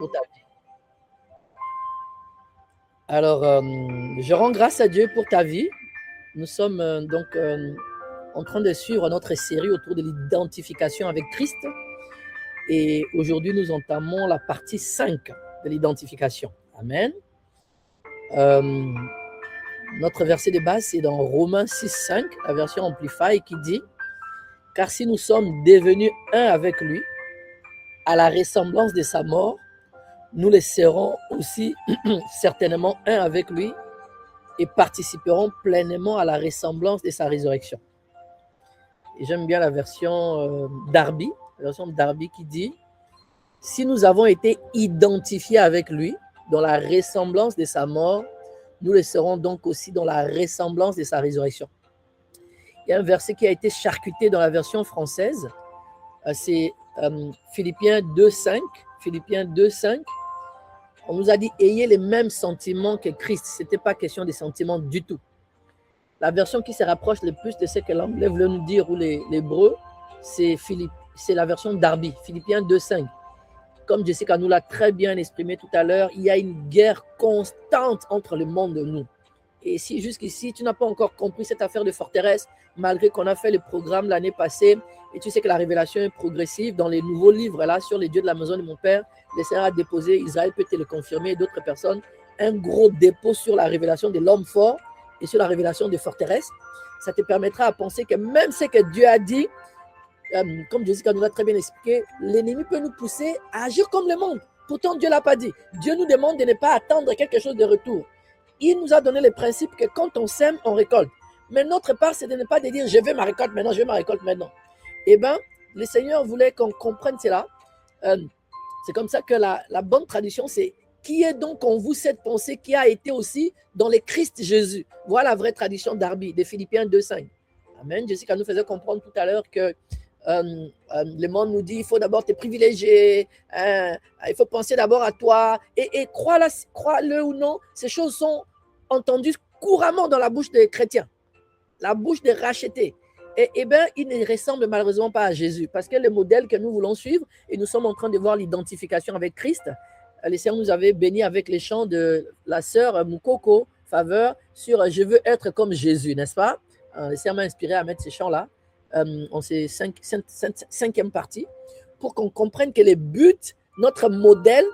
pour ta vie. Alors, je rends grâce à Dieu pour ta vie. Nous sommes en train de suivre notre série autour de l'identification avec Christ. Et aujourd'hui, nous entamons la partie 5 de l'identification. Amen. Notre verset de base, c'est dans Romains 6,5, la version Amplify, qui dit « Car si nous sommes devenus un avec lui, à la ressemblance de sa mort, nous les serons aussi certainement un avec lui et participerons pleinement à la ressemblance de sa résurrection. » Et j'aime bien la version Darby, qui dit « Si nous avons été identifiés avec lui dans la ressemblance de sa mort, nous le serons donc aussi dans la ressemblance de sa résurrection. » Il y a un verset qui a été charcuté dans la version française, c'est Philippiens 2,5. Philippiens 2,5. On nous a dit « Ayez les mêmes sentiments que Christ ». Ce n'était pas question des sentiments du tout. La version qui se rapproche le plus de ce que l'anglais voulait nous dire, ou l'hébreu, c'est la version Darby, Philippiens 2,5. Comme Jessica nous l'a très bien exprimé tout à l'heure, il y a une guerre constante entre le monde et nous. Et si jusqu'ici, tu n'as pas encore compris cette affaire de forteresse, malgré qu'on a fait le programme l'année passée, et tu sais que la révélation est progressive, dans les nouveaux livres là sur les dieux de la maison de mon père, le Seigneur a déposé, Israël peut te le confirmer, et d'autres personnes, un gros dépôt sur la révélation de l'homme fort et sur la révélation des forteresses. Ça te permettra à penser que même ce que Dieu a dit, comme Jessica nous l'a très bien expliqué, l'ennemi peut nous pousser à agir comme le monde. Pourtant, Dieu ne l'a pas dit. Dieu nous demande de ne pas attendre quelque chose de retour. Il nous a donné le principe que quand on sème, on récolte. Mais notre part, c'est de ne pas dire « je veux ma récolte maintenant, je veux ma récolte maintenant ». Eh bien, le Seigneur voulait qu'on comprenne cela. C'est comme ça que la bonne tradition, c'est « qui est donc en vous cette pensée qui a été aussi dans le Christ Jésus ». Voilà la vraie tradition d'Arby, de Philippiens 2,5. Amen. Jessica nous faisait comprendre tout à l'heure que le monde nous dit il faut d'abord te privilégier, il faut penser d'abord à toi, et crois-le ou non, ces choses sont entendues couramment dans la bouche des chrétiens, la bouche des rachetés. Et bien, ils ne ressemblent malheureusement pas à Jésus, parce que le modèle que nous voulons suivre, et nous sommes en train de voir l'identification avec Christ, les sœurs nous avaient bénis avec les chants de la sœur Moukoko Faveur sur « Je veux être comme Jésus », n'est-ce pas? Les sœurs m'ont inspiré à mettre ces chants-là. En ces cinquième partie, pour qu'on comprenne que les buts, notre modèle,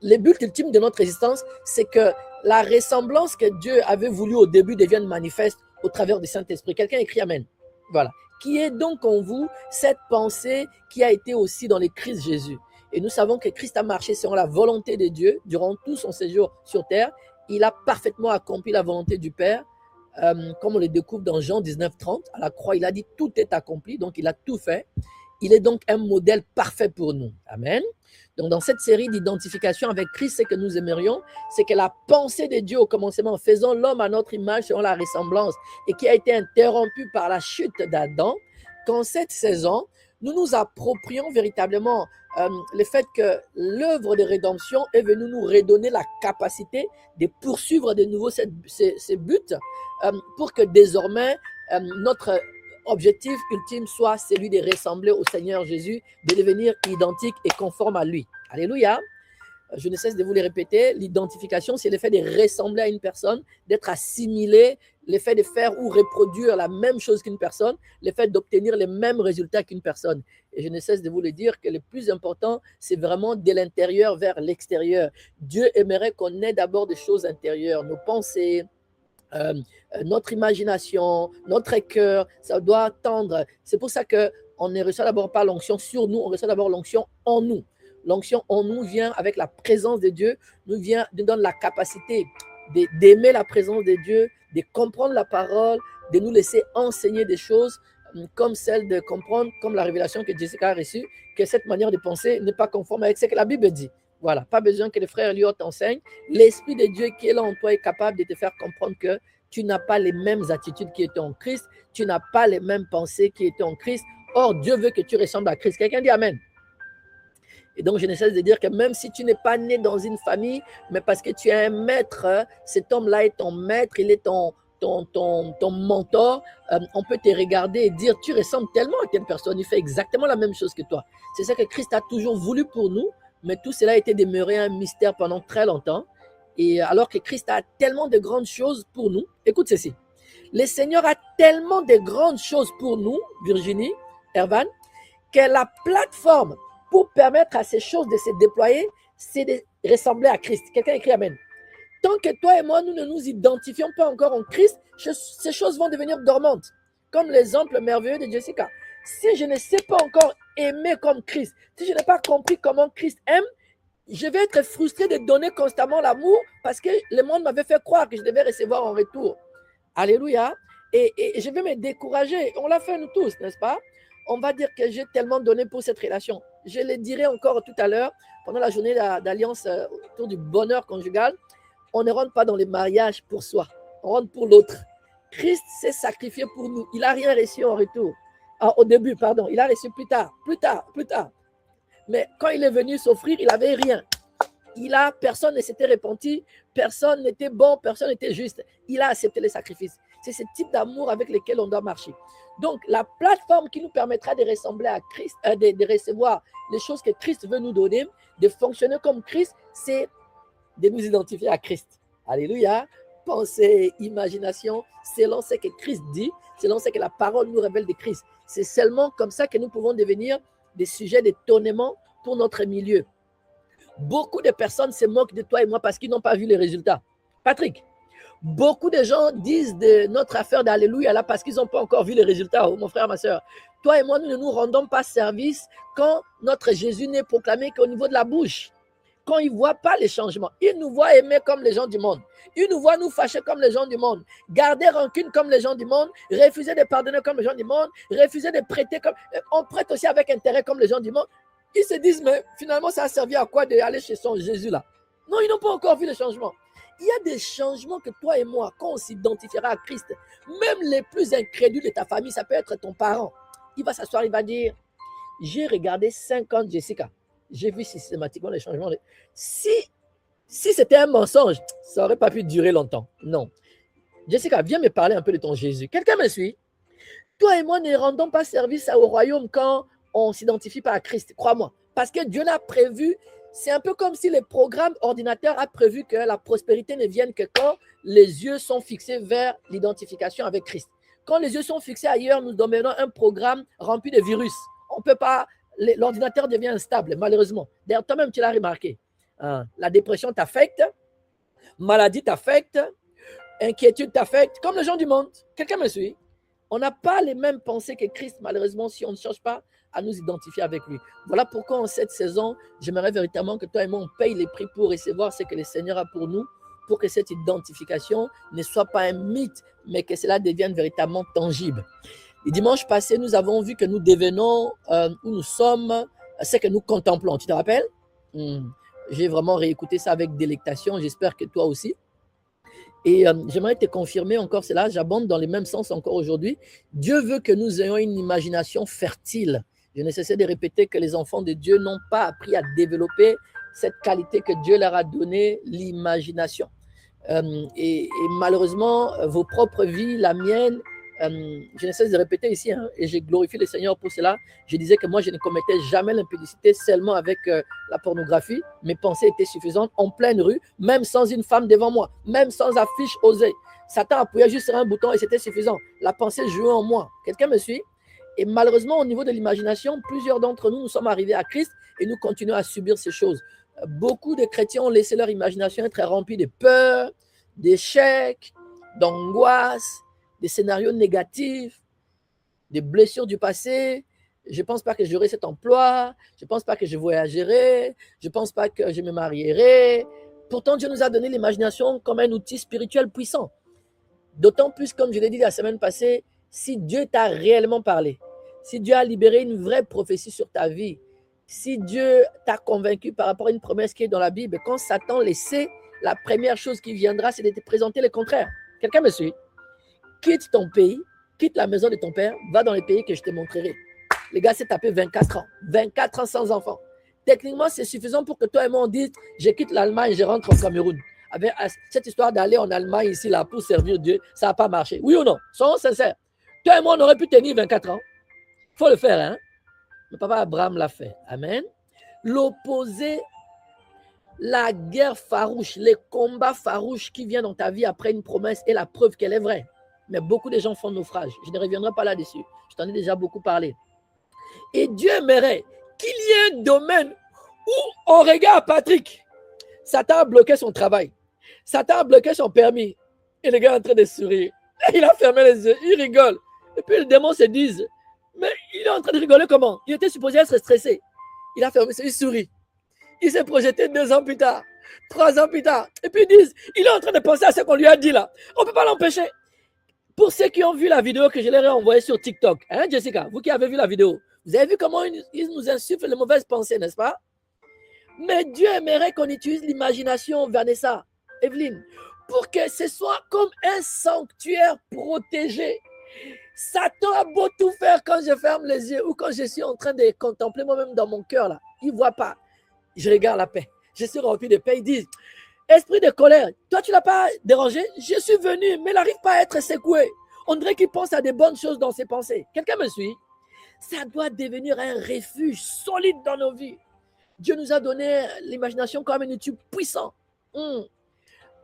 les buts ultimes de notre existence, c'est que la ressemblance que Dieu avait voulu au début devienne manifeste au travers du Saint-Esprit. Quelqu'un écrit Amen. Voilà. Qui est donc en vous cette pensée qui a été aussi dans le Christ Jésus. Et nous savons que Christ a marché selon la volonté de Dieu durant tout son séjour sur terre. Il a parfaitement accompli la volonté du Père. Comme on le découvre dans Jean 19,30, à la croix, il a dit tout est accompli, donc il a tout fait. Il est donc un modèle parfait pour nous. Amen. Donc dans cette série d'identification avec Christ, ce que nous aimerions, c'est que la pensée de Dieu au commencement, faisant l'homme à notre image selon la ressemblance, et qui a été interrompue par la chute d'Adam, qu'en cette saison, nous nous approprions véritablement le fait que l'œuvre de rédemption est venue nous redonner la capacité de poursuivre de nouveau ces buts pour que désormais notre objectif ultime soit celui de ressembler au Seigneur Jésus, de devenir identique et conforme à lui. Alléluia. Je ne cesse de vous le répéter, l'identification, c'est le fait de ressembler à une personne, d'être assimilé, le fait de faire ou reproduire la même chose qu'une personne, le fait d'obtenir les mêmes résultats qu'une personne. Et je ne cesse de vous le dire que le plus important, c'est vraiment de l'intérieur vers l'extérieur. Dieu aimerait qu'on ait d'abord des choses intérieures, nos pensées, notre imagination, notre cœur, ça doit tendre. C'est pour ça qu'on ne reçoit d'abord pas l'onction sur nous, on reçoit d'abord l'onction en nous. L'onction en nous vient avec la présence de Dieu, nous donne la capacité d'aimer la présence de Dieu, de comprendre la parole, de nous laisser enseigner des choses comme celle de comprendre, comme la révélation que Jessica a reçue, que cette manière de penser n'est pas conforme avec ce que la Bible dit. Voilà, pas besoin que le frère Eliot t'enseigne. L'Esprit de Dieu qui est là en toi est capable de te faire comprendre que tu n'as pas les mêmes attitudes qui étaient en Christ, tu n'as pas les mêmes pensées qui étaient en Christ. Or, Dieu veut que tu ressembles à Christ. Quelqu'un dit Amen. Et donc, je ne cesse de dire que même si tu n'es pas né dans une famille, mais parce que tu es un maître, cet homme-là est ton maître, il est ton mentor, on peut te regarder et dire, tu ressembles tellement à telle personne, il fait exactement la même chose que toi. C'est ça que Christ a toujours voulu pour nous, Mais tout cela a été demeuré un mystère pendant très longtemps. Et alors que Christ a tellement de grandes choses pour nous, écoute ceci. Le Seigneur a tellement de grandes choses pour nous, Virginie, Ervan, que la plateforme pour permettre à ces choses de se déployer, c'est de ressembler à Christ. Quelqu'un écrit Amen. Tant que toi et moi, nous ne nous identifions pas encore en Christ, ces choses vont devenir dormantes. Comme l'exemple merveilleux de Jessica. Si je ne sais pas encore aimer comme Christ, si je n'ai pas compris comment Christ aime, je vais être frustré de donner constamment l'amour parce que le monde m'avait fait croire que je devais recevoir en retour. Alléluia. Et je vais me décourager. On l'a fait nous tous, n'est-ce pas? On va dire que j'ai tellement donné pour cette relation. Je le dirai encore tout à l'heure, pendant la journée d'alliance autour du bonheur conjugal. On ne rentre pas dans les mariages pour soi. On rentre pour l'autre. Christ s'est sacrifié pour nous. Il n'a rien reçu en retour. Au début, pardon. Il a reçu plus tard. Mais quand il est venu s'offrir, il n'avait rien. Personne ne s'était repenti, personne n'était bon, personne n'était juste. Il a accepté les sacrifices. C'est ce type d'amour avec lequel on doit marcher. Donc, la plateforme qui nous permettra de ressembler à Christ, de recevoir les choses que Christ veut nous donner, de fonctionner comme Christ, c'est de nous identifier à Christ. Alléluia. Pensée, imagination, selon ce que Christ dit, selon ce que la parole nous révèle de Christ. C'est seulement comme ça que nous pouvons devenir des sujets d'étonnement pour notre milieu. Beaucoup de personnes se moquent de toi et moi parce qu'ils n'ont pas vu les résultats. Patrick, beaucoup de gens disent de notre affaire d'Alléluia là parce qu'ils n'ont pas encore vu les résultats, oh, mon frère, ma soeur. Toi et moi, nous ne nous rendons pas service quand notre Jésus n'est proclamé qu'au niveau de la bouche. Quand il ne voit pas les changements, il nous voit aimer comme les gens du monde. Il nous voit nous fâcher comme les gens du monde. Garder rancune comme les gens du monde. Refuser de pardonner comme les gens du monde. Refuser de prêter comme... On prête aussi avec intérêt comme les gens du monde. Ils se disent, mais finalement, ça a servi à quoi d'aller chez son Jésus là? Non, ils n'ont pas encore vu les changements. Il y a des changements que toi et moi, quand on s'identifiera à Christ, même les plus incrédules de ta famille, ça peut être ton parent. Il va s'asseoir, il va dire, j'ai regardé 5 ans de Jessica. J'ai vu systématiquement les changements. Si c'était un mensonge, ça n'aurait pas pu durer longtemps. Non. Jessica, viens me parler un peu de ton Jésus. Quelqu'un me suit? Toi et moi ne rendons pas service au royaume quand on ne s'identifie pas à Christ. Crois-moi. Parce que Dieu l'a prévu. C'est un peu comme si le programme ordinateur a prévu que la prospérité ne vienne que quand les yeux sont fixés vers l'identification avec Christ. Quand les yeux sont fixés ailleurs, nous dominons un programme rempli de virus. On ne peut pas... L'ordinateur devient instable, malheureusement. D'ailleurs, toi-même, tu l'as remarqué. La dépression t'affecte, maladie t'affecte, inquiétude t'affecte, comme les gens du monde. Quelqu'un me suit? On n'a pas les mêmes pensées que Christ, malheureusement, si on ne cherche pas à nous identifier avec lui. Voilà pourquoi, en cette saison, j'aimerais véritablement que toi et moi, on paye les prix pour recevoir ce que le Seigneur a pour nous, pour que cette identification ne soit pas un mythe, mais que cela devienne véritablement tangible. Le dimanche passé, nous avons vu que nous devenons où nous sommes, ce que nous contemplons. Tu te rappelles? J'ai vraiment réécouté ça avec délectation. J'espère que toi aussi. Et j'aimerais te confirmer encore cela. J'abonde dans le même sens encore aujourd'hui. Dieu veut que nous ayons une imagination fertile. Je ne cesse de répéter que les enfants de Dieu n'ont pas appris à développer cette qualité que Dieu leur a donnée, l'imagination. Et malheureusement, vos propres vies, la mienne, je ne cesse de répéter ici, et je glorifie le Seigneur pour cela. Je disais que moi, je ne commettais jamais l'impudicité seulement avec la pornographie. Mes pensées étaient suffisantes en pleine rue, même sans une femme devant moi, même sans affiche osée. Satan appuyait juste sur un bouton et c'était suffisant. La pensée jouait en moi. Quelqu'un me suit? Et malheureusement, au niveau de l'imagination, plusieurs d'entre nous, nous sommes arrivés à Christ et nous continuons à subir ces choses. Beaucoup de chrétiens ont laissé leur imagination être remplie de peur, d'échecs, d'angoisse, des scénarios négatifs, des blessures du passé. Je ne pense pas que j'aurai cet emploi, je ne pense pas que je voyagerai, je ne pense pas que je me marierai. Pourtant, Dieu nous a donné l'imagination comme un outil spirituel puissant. D'autant plus, comme je l'ai dit la semaine passée, si Dieu t'a réellement parlé, si Dieu a libéré une vraie prophétie sur ta vie, si Dieu t'a convaincu par rapport à une promesse qui est dans la Bible, quand Satan le sait, la première chose qui viendra, c'est de te présenter le contraire. Quelqu'un me suit? Quitte ton pays, quitte la maison de ton père, va dans les pays que je te montrerai. Les gars, c'est tapé 24 ans. 24 ans sans enfant. Techniquement, c'est suffisant pour que toi et moi, on dise, je quitte l'Allemagne, je rentre au Cameroun. Avec cette histoire d'aller en Allemagne ici, là, pour servir Dieu, ça n'a pas marché. Oui ou non? Soyons sincères. Toi et moi, on aurait pu tenir 24 ans. Il faut le faire, hein? Le papa Abraham l'a fait. Amen. L'opposé La guerre farouche, les combats farouches qui viennent dans ta vie après une promesse est la preuve qu'elle est vraie. Mais beaucoup de gens font naufrage. Je ne reviendrai pas là-dessus. Je t'en ai déjà beaucoup parlé. Et Dieu aimerait qu'il y ait un domaine où on regarde Patrick. Satan a bloqué son travail. Satan a bloqué son permis. Et le gars est en train de sourire. Il a fermé les yeux. Il rigole. Et puis le démon se dit, mais il est en train de rigoler comment? Il était supposé être stressé. Il a fermé ses yeux, il sourit. Il s'est projeté 2 ans plus tard, 3 ans plus tard. Et puis ils disent, il est en train de penser à ce qu'on lui a dit là. On ne peut pas l'empêcher. Pour ceux qui ont vu la vidéo que je leur ai envoyée sur TikTok, hein, Jessica, vous qui avez vu la vidéo, vous avez vu comment ils nous insufflent les mauvaises pensées, n'est-ce pas? Mais Dieu aimerait qu'on utilise l'imagination, Vanessa, Evelyne, pour que ce soit comme un sanctuaire protégé. Satan a beau tout faire quand je ferme les yeux ou quand je suis en train de contempler moi-même dans mon cœur là. Il ne voit pas. Je regarde la paix. Je suis rempli de paix. Ils disent, esprit de colère, toi tu ne l'as pas dérangé? Je suis venu, mais il n'arrive pas à être secoué. On dirait qu'il pense à des bonnes choses dans ses pensées. Quelqu'un me suit? Ça doit devenir un refuge solide dans nos vies. Dieu nous a donné l'imagination comme un outil puissant.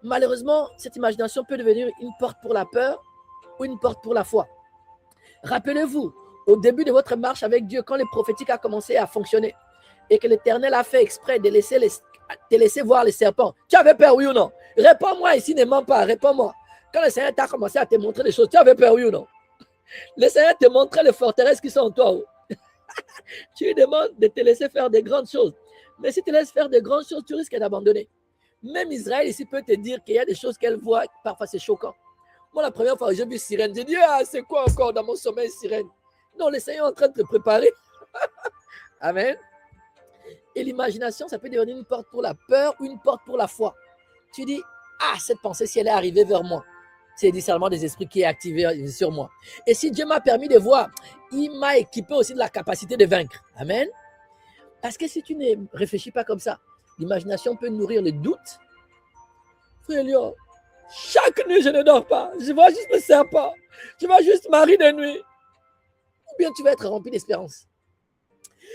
Malheureusement, cette imagination peut devenir une porte pour la peur ou une porte pour la foi. Rappelez-vous, au début de votre marche avec Dieu, quand le prophétique a commencé à fonctionner et que l'Éternel a fait exprès de te laisser voir les serpents, tu avais peur, oui ou non? Réponds-moi ici, ne mens pas, réponds-moi. Quand le Seigneur t'a commencé à te montrer des choses, tu avais peur, oui ou non? Le Seigneur te montrait les forteresses qui sont en toi. Tu lui demandes de te laisser faire des grandes choses. Mais si tu te laisses faire des grandes choses, tu risques d'abandonner. Même Israël ici peut te dire qu'il y a des choses qu'elle voit, parfois c'est choquant. Moi, la première fois que j'ai vu sirène, j'ai dit, c'est quoi encore dans mon sommeil, sirène? Non, le Seigneur est en train de te préparer. Amen. Et l'imagination, ça peut devenir une porte pour la peur ou une porte pour la foi. Tu dis, cette pensée, si elle est arrivée vers moi, c'est le discernement des esprits qui est activé sur moi. Et si Dieu m'a permis de voir, il m'a équipé aussi de la capacité de vaincre. Amen. Parce que si tu ne réfléchis pas comme ça, l'imagination peut nourrir le doute. Frère Léon, chaque nuit, je ne dors pas. Je vois juste le serpent. Je vois juste Marie de nuit. Ou bien tu vas être rempli d'espérance.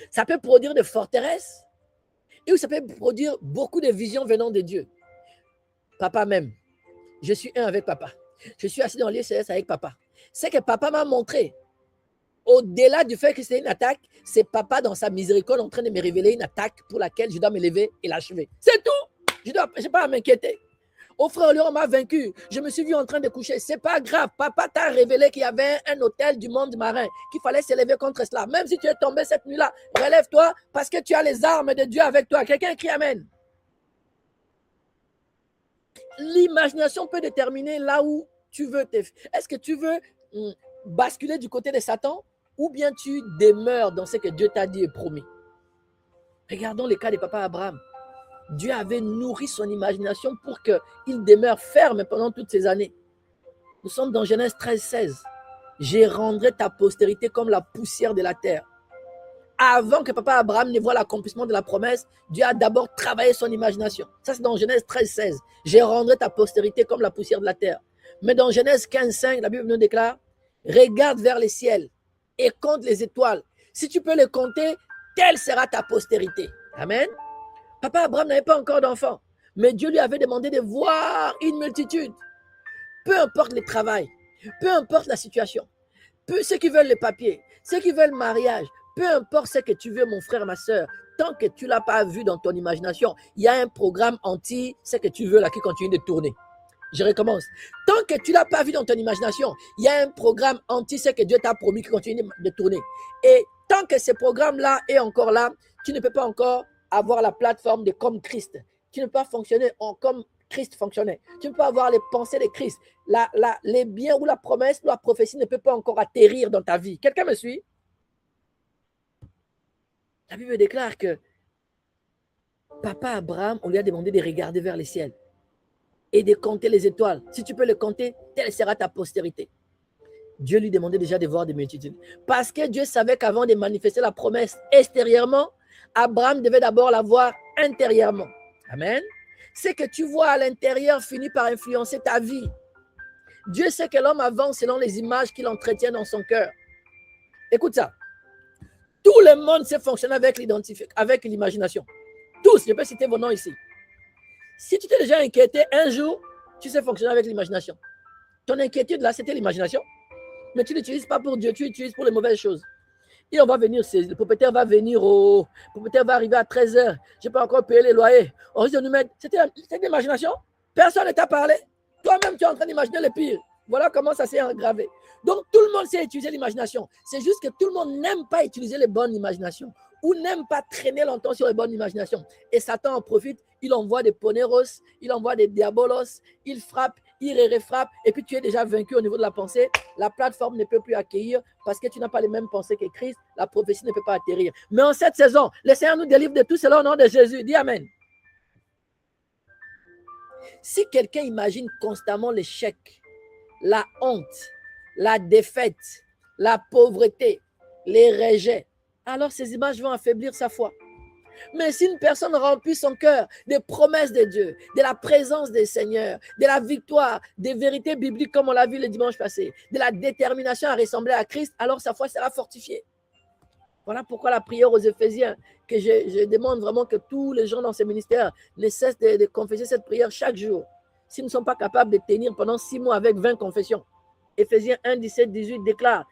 Ça peut produire des forteresses et ça peut produire beaucoup de visions venant de Dieu. Papa même. Je suis un avec papa. Je suis assis dans l'ICS avec papa. C'est que papa m'a montré. Au-delà du fait que c'est une attaque, c'est papa dans sa miséricorde en train de me révéler une attaque pour laquelle je dois me lever et l'achever. C'est tout. Je n'ai pas à m'inquiéter. Oh frère Léon m'a vaincu. Je me suis vu en train de coucher. C'est pas grave. Papa t'a révélé qu'il y avait un hôtel du monde marin, qu'il fallait se lever contre cela. Même si tu es tombé cette nuit-là, relève-toi parce que tu as les armes de Dieu avec toi. Quelqu'un crie Amen. L'imagination peut déterminer là où tu veux. Est-ce que tu veux basculer du côté de Satan ou bien tu demeures dans ce que Dieu t'a dit et promis? Regardons le cas de papa Abraham. Dieu avait nourri son imagination pour qu'il demeure ferme pendant toutes ces années. Nous sommes dans Genèse 13, 16. Je rendrai ta postérité comme la poussière de la terre. Avant que papa Abraham ne voie l'accomplissement de la promesse, Dieu a d'abord travaillé son imagination. Ça, c'est dans Genèse 13, 16. Je rendrai ta postérité comme la poussière de la terre. Mais dans Genèse 15, 5, la Bible nous déclare, regarde vers les ciels et compte les étoiles. Si tu peux les compter, telle sera ta postérité. Amen. Papa Abraham n'avait pas encore d'enfant, mais Dieu lui avait demandé de voir une multitude. Peu importe le travail, peu importe la situation, ceux qui veulent le papier, ceux qui veulent le mariage, peu importe ce que tu veux, mon frère, ma soeur, tant que tu ne l'as pas vu dans ton imagination, il y a un programme anti ce que tu veux là qui continue de tourner. Je recommence. Tant que tu ne l'as pas vu dans ton imagination, il y a un programme anti ce que Dieu t'a promis qui continue de tourner. Et tant que ce programme-là est encore là, tu ne peux pas encore avoir la plateforme de comme Christ. Tu ne peux pas fonctionner comme Christ fonctionnait. Tu ne peux pas avoir les pensées de Christ. Les biens ou la promesse ou la prophétie ne peut pas encore atterrir dans ta vie. Quelqu'un me suit? La Bible déclare que papa Abraham, on lui a demandé de regarder vers les ciels et de compter les étoiles. Si tu peux les compter, telle sera ta postérité. Dieu lui demandait déjà de voir des multitudes. Parce que Dieu savait qu'avant de manifester la promesse extérieurement, Abraham devait d'abord la voir intérieurement. Amen. Ce que tu vois à l'intérieur finit par influencer ta vie. Dieu sait que l'homme avance selon les images qu'il entretient dans son cœur. Écoute ça. Tout le monde sait fonctionner avec l'imagination. Tous, je peux citer vos noms ici. Si tu t'es déjà inquiété un jour, tu sais fonctionner avec l'imagination. Ton inquiétude là, c'était l'imagination. Mais tu ne l'utilises pas pour Dieu, tu l'utilises pour les mauvaises choses. Et on va venir, le propriétaire va venir, le propriétaire va arriver à 13h. Je n'ai pas encore payé les loyers. On risque de nous mettre. C'était l'imagination. Personne ne t'a parlé. Toi-même, tu es en train d'imaginer le pire. Voilà comment ça s'est aggravé. Donc, tout le monde sait utiliser l'imagination. C'est juste que tout le monde n'aime pas utiliser les bonnes imaginations ou n'aime pas traîner longtemps sur les bonnes imaginations. Et Satan en profite. Il envoie des poneros, il envoie des diabolos, il frappe, il frappe, et puis tu es déjà vaincu au niveau de la pensée. La plateforme ne peut plus accueillir parce que tu n'as pas les mêmes pensées que Christ. La prophétie ne peut pas atterrir. Mais en cette saison, le Seigneur nous délivre de tout cela au nom de Jésus. Dis Amen. Si quelqu'un imagine constamment l'échec, la honte, la défaite, la pauvreté, les rejets, alors ces images vont affaiblir sa foi. Mais si une personne remplit son cœur des promesses de Dieu, de la présence des Seigneurs, de la victoire, des vérités bibliques comme on l'a vu le dimanche passé, de la détermination à ressembler à Christ, alors sa foi sera fortifiée. Voilà pourquoi la prière aux Éphésiens, que je demande vraiment que tous les gens dans ces ministères ne cessent de confesser cette prière chaque jour. S'ils ne sont pas capables de tenir pendant 6 mois avec 20 confessions. Éphésiens 1, 17, 18 déclare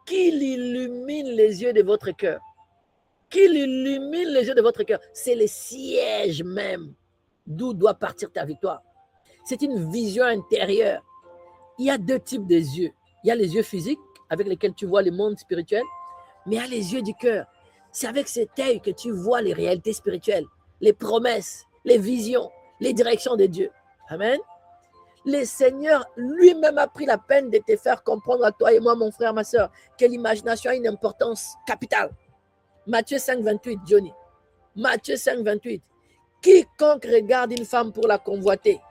qu'il illumine les yeux de votre cœur. Qu'il illumine les yeux de votre cœur. C'est le siège même d'où doit partir ta victoire. C'est une vision intérieure. Il y a 2 types de yeux. Il y a les yeux physiques avec lesquels tu vois le monde spirituel, mais il y a les yeux du cœur. C'est avec cet œil que tu vois les réalités spirituelles, les promesses, les visions, les directions de Dieu. Amen. Le Seigneur lui-même a pris la peine de te faire comprendre à toi et moi, mon frère, ma soeur, que l'imagination a une importance capitale. Matthieu 5, 28, Johnny. Matthieu 5, 28. Quiconque regarde une femme pour la convoiter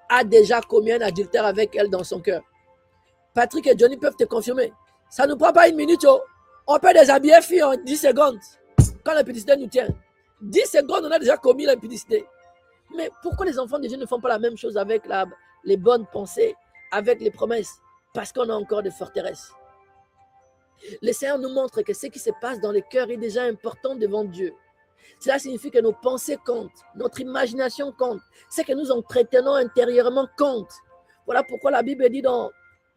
a déjà commis un adultère avec elle dans son cœur. Patrick et Johnny peuvent te confirmer. Ça ne nous prend pas 1 minute. Oh. On peut déshabiller fille en 10 secondes. Quand l'impudicité nous tient. 10 secondes, on a déjà commis l'impudicité. Mais pourquoi les enfants de Dieu ne font pas la même chose avec les bonnes pensées, avec les promesses? Parce qu'on a encore des forteresses. Le Seigneur nous montre que ce qui se passe dans le cœur est déjà important devant Dieu. Cela signifie que nos pensées comptent, notre imagination compte, ce que nous entretenons intérieurement compte. Voilà pourquoi la Bible dit dans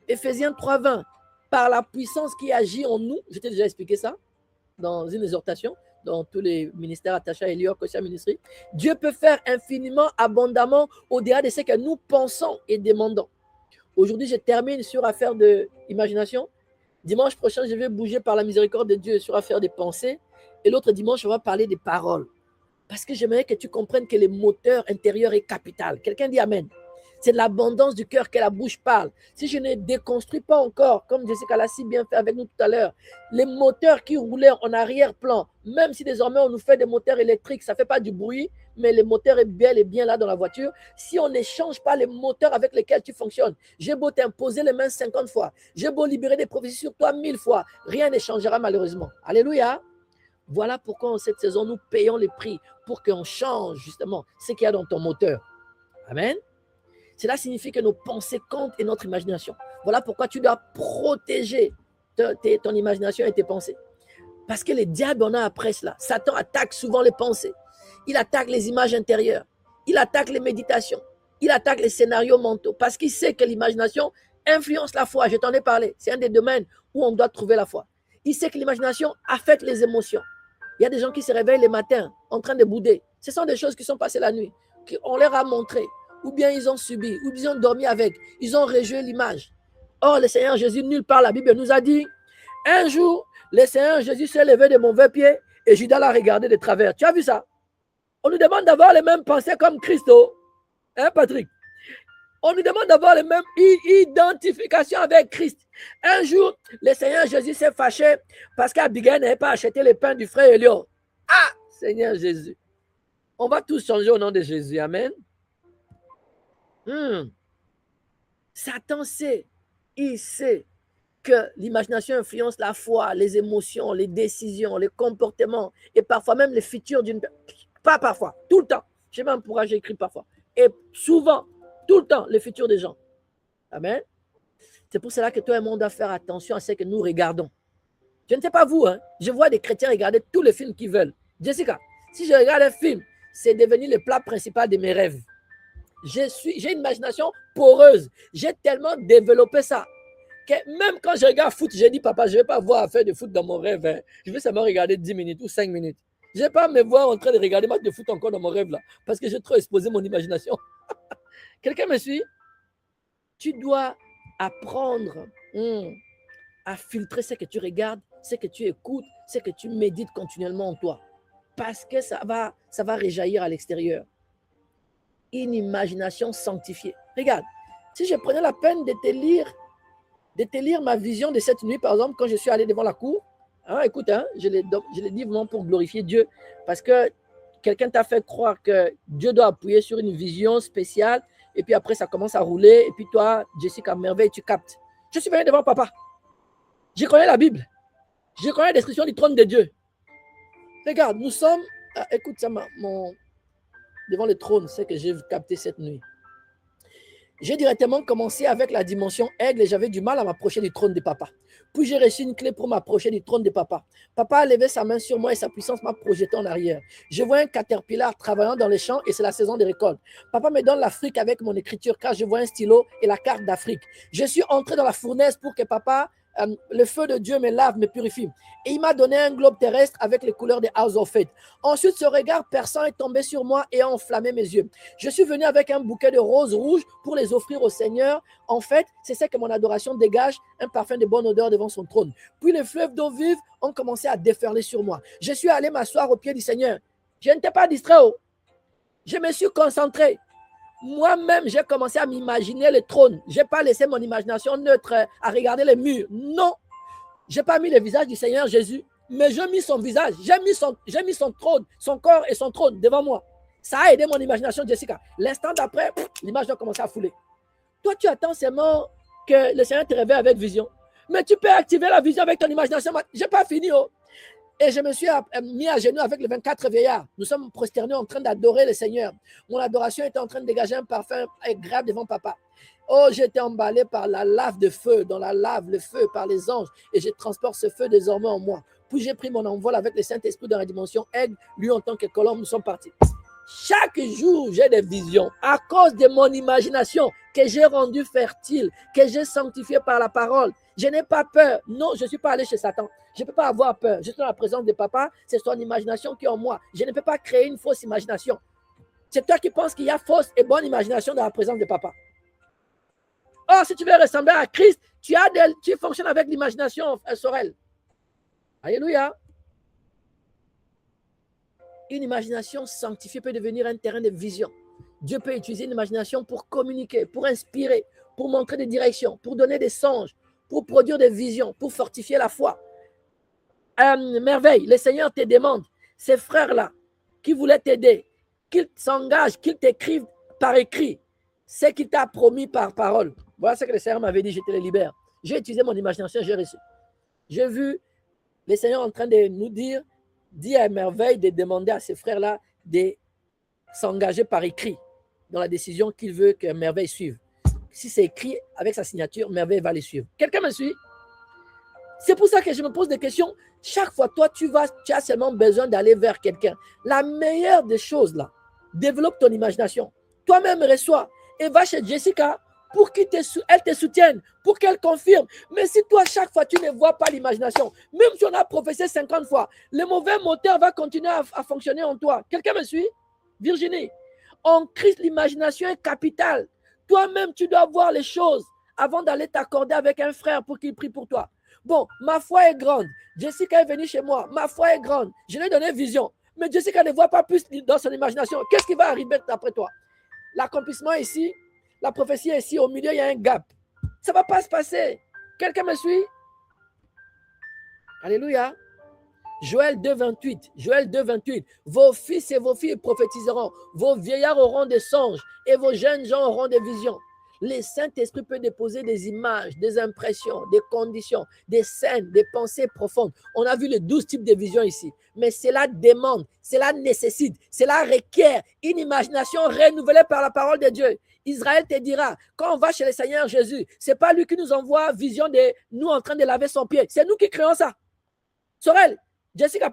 Éphésiens 3:20, par la puissance qui agit en nous, je t'ai déjà expliqué ça dans une exhortation, dans tous les ministères attachés à Elior, Kosia Ministry, Dieu peut faire infiniment, abondamment, au-delà de ce que nous pensons et demandons. Aujourd'hui, je termine sur affaire d'imagination. Dimanche prochain, je vais bouger par la miséricorde de Dieu sur affaire des pensées. Et l'autre dimanche, on va parler des paroles. Parce que j'aimerais que tu comprennes que le moteur intérieur est capital. Quelqu'un dit Amen. C'est de l'abondance du cœur que la bouche parle. Si je ne déconstruis pas encore, comme Jessica l'a si bien fait avec nous tout à l'heure, les moteurs qui roulaient en arrière-plan, même si désormais on nous fait des moteurs électriques, ça ne fait pas du bruit, mais le moteur est bel et bien là dans la voiture. Si on n'échange pas les moteurs avec lesquels tu fonctionnes, j'ai beau t'imposer les mains 50 fois, j'ai beau libérer des prophéties sur toi 1000 fois, rien ne changera malheureusement. Alléluia. Voilà pourquoi en cette saison, nous payons les prix pour qu'on change justement ce qu'il y a dans ton moteur. Amen. Cela signifie que nos pensées comptent et notre imagination. Voilà pourquoi tu dois protéger ton imagination et tes pensées. Parce que les diables en a après cela. Satan attaque souvent les pensées. Il attaque les images intérieures. Il attaque les méditations. Il attaque les scénarios mentaux. Parce qu'il sait que l'imagination influence la foi. Je t'en ai parlé. C'est un des domaines où on doit trouver la foi. Il sait que l'imagination affecte les émotions. Il y a des gens qui se réveillent le matin en train de bouder. Ce sont des choses qui sont passées la nuit. On leur a montré. Ou bien ils ont subi, ou bien ils ont dormi avec, ils ont rejoué l'image. Or, le Seigneur Jésus, nulle part, la Bible nous a dit, un jour, le Seigneur Jésus s'est levé de mauvais pied et Judas l'a regardé de travers. Tu as vu ça? On nous demande d'avoir les mêmes pensées comme Christo. Hein, Patrick? On nous demande d'avoir les mêmes identifications avec Christ. Un jour, le Seigneur Jésus s'est fâché parce qu'Abigail n'avait pas acheté les pains du frère Elior. Ah, Seigneur Jésus. On va tous changer au nom de Jésus. Amen. Satan sait, il sait que l'imagination influence la foi, les émotions, les décisions, les comportements et parfois même les futurs d'une personne. Pas parfois, tout le temps. Je sais même pourquoi j'écris parfois. Et souvent, tout le temps, les futurs des gens. Amen. C'est pour cela que toi et moi, on doit faire attention à ce que nous regardons. Je ne sais pas vous, hein, je vois des chrétiens regarder tous les films qu'ils veulent. Jessica, si je regarde un film, c'est devenu le plat principal de mes rêves. J'ai une imagination poreuse. J'ai tellement développé ça. Que même quand je regarde foot, j'ai dit, papa, je ne vais pas voir faire de foot dans mon rêve. Hein. Je vais seulement regarder 10 minutes ou 5 minutes. Je ne vais pas me voir en train de regarder match de foot encore dans mon rêve là. Parce que j'ai trop exposé mon imagination. Quelqu'un me suit? Tu dois apprendre à filtrer ce que tu regardes, ce que tu écoutes, ce que tu médites continuellement en toi. Parce que ça va réjaillir à l'extérieur. Une imagination sanctifiée. Regarde, si je prenais la peine de te lire ma vision de cette nuit, par exemple, quand je suis allé devant la cour, hein, écoute, hein, je l'ai dit vraiment pour glorifier Dieu, parce que quelqu'un t'a fait croire que Dieu doit appuyer sur une vision spéciale, et puis après, ça commence à rouler, et puis toi, Jessica, merveille, tu captes. Je suis venu devant papa. Je connais la Bible. Je connais la description du trône de Dieu. Regarde, nous sommes... écoute, ça, devant le trône, c'est que j'ai capté cette nuit. J'ai directement commencé avec la dimension aigle et j'avais du mal à m'approcher du trône de papa. Puis j'ai reçu une clé pour m'approcher du trône de papa. Papa a levé sa main sur moi et sa puissance m'a projeté en arrière. Je vois un caterpillar travaillant dans les champs et c'est la saison des récoltes. Papa me donne l'Afrique avec mon écriture car je vois un stylo et la carte d'Afrique. Je suis entré dans la fournaise pour que papa, le feu de Dieu me lave, me purifie. Et il m'a donné un globe terrestre avec les couleurs des House of Faith. Ensuite, ce regard perçant est tombé sur moi et a enflammé mes yeux. Je suis venu avec un bouquet de roses rouges pour les offrir au Seigneur. En fait, c'est ça que mon adoration dégage, un parfum de bonne odeur devant son trône. Puis les fleuves d'eau vive ont commencé à déferler sur moi. Je suis allé m'asseoir au pied du Seigneur. Je n'étais pas distrait. Je me suis concentré. Moi-même, j'ai commencé à m'imaginer le trône. Je n'ai pas laissé mon imagination neutre à regarder les murs. Non. Je n'ai pas mis le visage du Seigneur Jésus, mais j'ai mis son visage. J'ai mis son trône, son corps et son trône devant moi. Ça a aidé mon imagination, Jessica. L'instant d'après, l'image a commencé à fouler. Toi, tu attends seulement que le Seigneur te réveille avec vision. Mais tu peux activer la vision avec ton imagination. Je n'ai pas fini. Et je me suis mis à genoux avec les 24 vieillards. Nous sommes prosternés en train d'adorer le Seigneur. Mon adoration était en train de dégager un parfum agréable devant papa. Oh, j'ai été emballé par la lave de feu, dans la lave, le feu par les anges. Et je transporte ce feu désormais en moi. Puis j'ai pris mon envol avec le Saint-Esprit dans la dimension aigle. Lui, en tant que colombe, nous sommes partis. Chaque jour, j'ai des visions à cause de mon imagination que j'ai rendue fertile, que j'ai sanctifiée par la parole. Je n'ai pas peur. Non, je ne suis pas allé chez Satan. Je ne peux pas avoir peur. Je suis dans la présence de papa. C'est son imagination qui est en moi. Je ne peux pas créer une fausse imagination. C'est toi qui penses qu'il y a fausse et bonne imagination dans la présence de papa. Or, si tu veux ressembler à Christ, tu fonctionnes avec l'imagination, Sorel. Alléluia. Une imagination sanctifiée peut devenir un terrain de vision. Dieu peut utiliser une imagination pour communiquer, pour inspirer, pour montrer des directions, pour donner des songes, pour produire des visions, pour fortifier la foi. Merveille, le Seigneur te demande, ces frères-là qui voulaient t'aider, qu'ils s'engagent, qu'ils t'écrivent par écrit ce qu'il t'a promis par parole. Voilà ce que le Seigneur m'avait dit, je te les libère. J'ai utilisé mon imagination, j'ai reçu. J'ai vu le Seigneur en train de nous dire, dit à Merveille de demander à ses frères-là de s'engager par écrit dans la décision qu'il veut que Merveille suive. Si c'est écrit avec sa signature, Merveille va les suivre. Quelqu'un me suit? C'est pour ça que je me pose des questions. Chaque fois, toi, tu as seulement besoin d'aller vers quelqu'un. La meilleure des choses, là, développe ton imagination. Toi-même, reçois et va chez Jessica pour qu'elle te soutienne, pour qu'elle confirme. Mais si toi, chaque fois, tu ne vois pas l'imagination, même si on a prophétisé 50 fois, le mauvais moteur va continuer à fonctionner en toi. Quelqu'un me suit? Virginie, en Christ, l'imagination est capitale. Toi-même, tu dois voir les choses avant d'aller t'accorder avec un frère pour qu'il prie pour toi. Bon, ma foi est grande. Jessica est venue chez moi. Ma foi est grande. Je lui ai donné vision. Mais Jessica ne voit pas plus dans son imagination. Qu'est-ce qui va arriver après toi? L'accomplissement est ici. La prophétie est ici. Au milieu, il y a un gap. Ça ne va pas se passer. Quelqu'un me suit? Alléluia. Joël 2,28. Joël 2,28. Vos fils et vos filles prophétiseront. Vos vieillards auront des songes et vos jeunes gens auront des visions. Le Saint-Esprit peut déposer des images, des impressions, des conditions, des scènes, des pensées profondes. On a vu les 12 types de visions ici. Mais cela demande, cela nécessite, cela requiert une imagination renouvelée par la parole de Dieu. Israël te dira, quand on va chez le Seigneur Jésus, ce n'est pas lui qui nous envoie vision de nous en train de laver son pied. C'est nous qui créons ça. Sorel, Jessica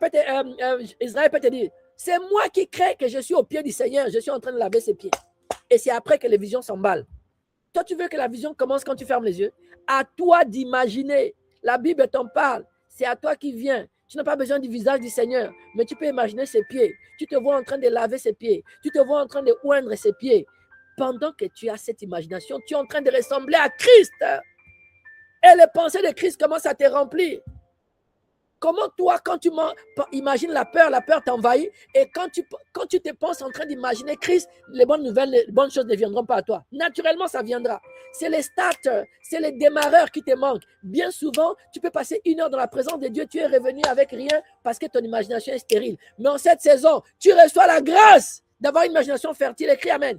Israël peut te dire, c'est moi qui crée que je suis au pied du Seigneur, je suis en train de laver ses pieds. Et c'est après que les visions s'emballent. Toi, tu veux que la vision commence quand tu fermes les yeux. À toi d'imaginer. La Bible t'en parle. C'est à toi qui vient. Tu n'as pas besoin du visage du Seigneur, mais tu peux imaginer ses pieds. Tu te vois en train de laver ses pieds. Tu te vois en train de oindre ses pieds. Pendant que tu as cette imagination, tu es en train de ressembler à Christ. Et les pensées de Christ commencent à te remplir. Comment toi, quand tu imagines la peur t'envahit. Et quand tu te penses en train d'imaginer Christ, les bonnes nouvelles, les bonnes choses ne viendront pas à toi. Naturellement, ça viendra. C'est les starters, c'est les démarreurs qui te manquent. Bien souvent, tu peux passer 1 heure dans la présence de Dieu, tu es revenu avec rien parce que ton imagination est stérile. Mais en cette saison, tu reçois la grâce d'avoir une imagination fertile. Écris Amen.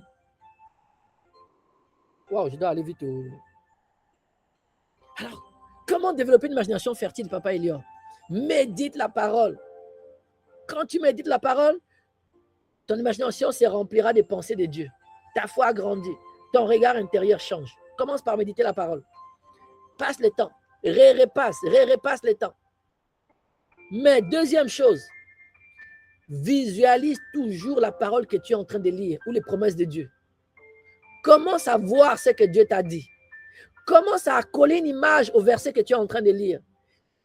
Wow, je dois aller vite. Alors, comment développer une imagination fertile, Papa Elior? Médite la parole. Quand tu médites la parole, ton imagination se remplira des pensées de Dieu. Ta foi grandit. Ton regard intérieur change. Commence par méditer la parole. Passe le temps. Repasse le temps. Mais deuxième chose, visualise toujours la parole que tu es en train de lire ou les promesses de Dieu. Commence à voir ce que Dieu t'a dit. Commence à coller une image au verset que tu es en train de lire.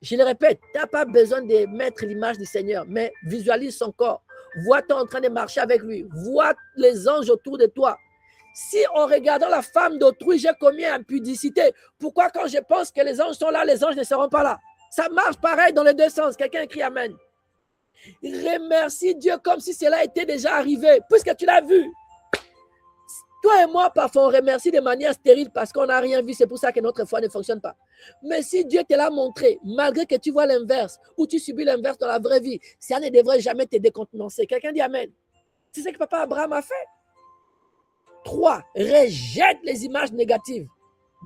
Je le répète, tu n'as pas besoin de mettre l'image du Seigneur, mais visualise son corps. Vois-toi en train de marcher avec lui. Vois les anges autour de toi. Si en regardant la femme d'autrui, j'ai commis impudicité, pourquoi quand je pense que les anges sont là, les anges ne seront pas là? Ça marche pareil dans les deux sens. Quelqu'un écrit Amen. Remercie Dieu comme si cela était déjà arrivé, puisque tu l'as vu. Toi et moi, parfois, on remercie de manière stérile parce qu'on n'a rien vu. C'est pour ça que notre foi ne fonctionne pas. Mais si Dieu te l'a montré, malgré que tu vois l'inverse ou tu subis l'inverse dans la vraie vie, ça ne devrait jamais te décontenancer. Quelqu'un dit Amen. C'est ce que papa Abraham a fait. 3. Rejette les images négatives.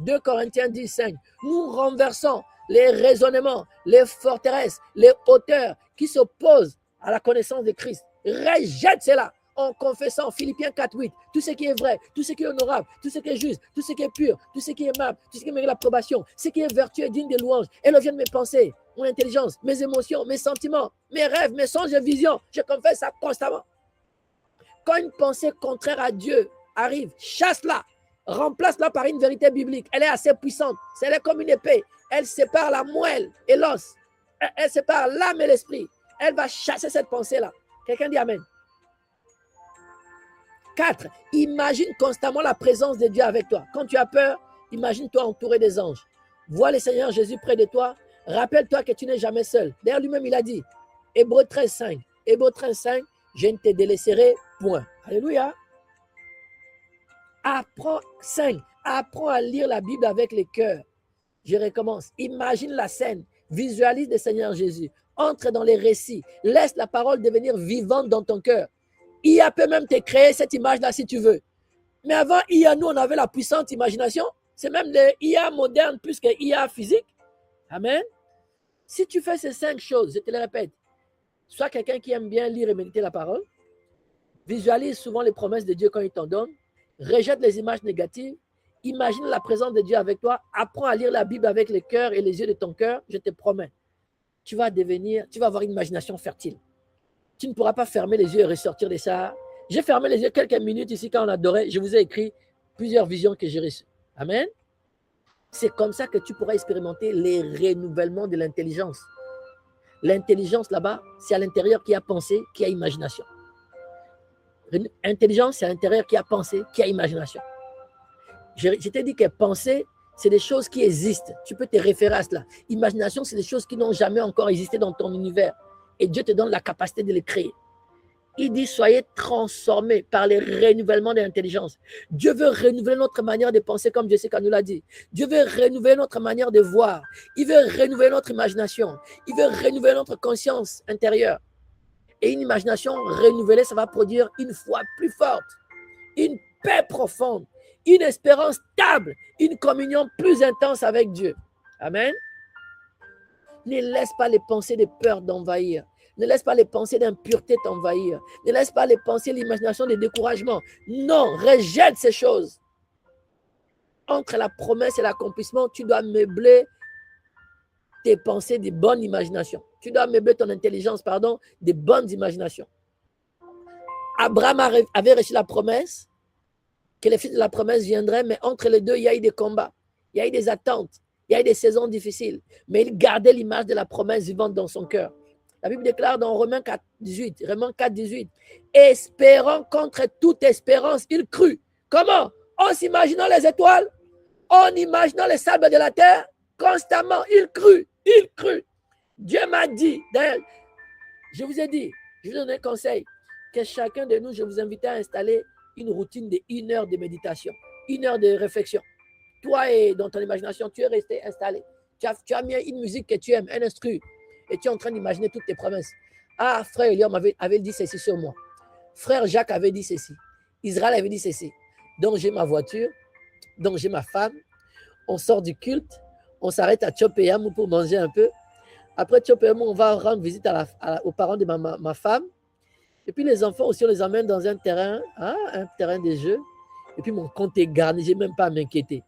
2 Corinthiens 10, 5. Nous renversons les raisonnements, les forteresses, les hauteurs qui s'opposent à la connaissance de Christ. Rejette cela. En confessant, Philippiens 4, 8, tout ce qui est vrai, tout ce qui est honorable, tout ce qui est juste, tout ce qui est pur, tout ce qui est aimable, tout ce qui mérite l'approbation, ce qui est vertueux, digne de louange, élevez de mes pensées, mon intelligence, mes émotions, mes sentiments, mes rêves, mes songes et visions. Je confesse ça constamment. Quand une pensée contraire à Dieu arrive, chasse-la, remplace-la par une vérité biblique. Elle est assez puissante, elle est comme une épée. Elle sépare la moelle et l'os. Elle sépare l'âme et l'esprit. Elle va chasser cette pensée-là. Quelqu'un dit Amen. 4. Imagine constamment la présence de Dieu avec toi. Quand tu as peur, imagine-toi entouré des anges. Vois le Seigneur Jésus près de toi. Rappelle-toi que tu n'es jamais seul. D'ailleurs, lui-même, il a dit, Hébreux 13, 5. Hébreux 13, 5, je ne te délaisserai point. Alléluia. Apprends à lire la Bible avec le cœur. Je recommence. Imagine la scène. Visualise le Seigneur Jésus. Entre dans les récits. Laisse la parole devenir vivante dans ton cœur. IA peut même te créer cette image-là si tu veux. Mais avant IA, nous, on avait la puissante imagination. C'est même les IA modernes plus que IA physique. Amen. Si tu fais ces 5 choses, je te les répète, sois quelqu'un qui aime bien lire et méditer la parole, visualise souvent les promesses de Dieu quand il t'en donne, rejette les images négatives, imagine la présence de Dieu avec toi, apprends à lire la Bible avec le cœur et les yeux de ton cœur, je te promets, tu vas avoir une imagination fertile. Tu ne pourras pas fermer les yeux et ressortir de ça. J'ai fermé les yeux quelques minutes ici quand on adorait. Je vous ai écrit plusieurs visions que j'ai reçues. Amen. C'est comme ça que tu pourras expérimenter les renouvellements de l'intelligence. L'intelligence là-bas, c'est à l'intérieur qui a pensée, qui a imagination. Intelligence, c'est à l'intérieur qui a pensée, qui a imagination. Je t'ai dit que penser, c'est des choses qui existent. Tu peux te référer à cela. Imagination, c'est des choses qui n'ont jamais encore existé dans ton univers. Et Dieu te donne la capacité de les créer. Il dit, soyez transformés par les renouvellements de l'intelligence. Dieu veut renouveler notre manière de penser, comme Jessica nous l'a dit. Dieu veut renouveler notre manière de voir. Il veut renouveler notre imagination. Il veut renouveler notre conscience intérieure. Et une imagination renouvelée, ça va produire une foi plus forte, une paix profonde, une espérance stable, une communion plus intense avec Dieu. Amen. Ne laisse pas les pensées de peur d'envahir. Ne laisse pas les pensées d'impureté t'envahir. Ne laisse pas les pensées, l'imagination de découragement. Non, rejette ces choses. Entre la promesse et l'accomplissement, tu dois meubler tes pensées de bonnes imaginations. Tu dois meubler ton intelligence, de bonnes imaginations. Abraham avait reçu la promesse. que les fils de la promesse viendraient, mais entre les deux, il y a eu des combats, il y a eu des attentes, il y a eu des saisons difficiles, mais il gardait l'image de la promesse vivante dans son cœur. La Bible déclare dans Romains 4, 18, espérant contre toute espérance, il crut. Comment? En s'imaginant les étoiles, en imaginant les sables de la terre, constamment, il crut. Dieu m'a dit, d'ailleurs, je vous ai dit, je vous donne un conseil, que chacun de nous, je vous invite à installer une routine de 1 heure de méditation, 1 heure de réflexion. Toi et dans ton imagination, tu es resté installé. Tu as mis une musique que tu aimes, un instru, et tu es en train d'imaginer toutes tes promesses. Ah, frère Eliam avait dit ceci sur moi. Frère Jacques avait dit ceci. Israël avait dit ceci. Donc j'ai ma voiture, donc j'ai ma femme. On sort du culte, on s'arrête à Tchopéam pour manger un peu. Après Tchopéam, on va rendre visite aux parents de ma femme. Et puis les enfants aussi, on les emmène dans un terrain de jeu. Et puis mon compte est garni, je n'ai même pas à m'inquiéter.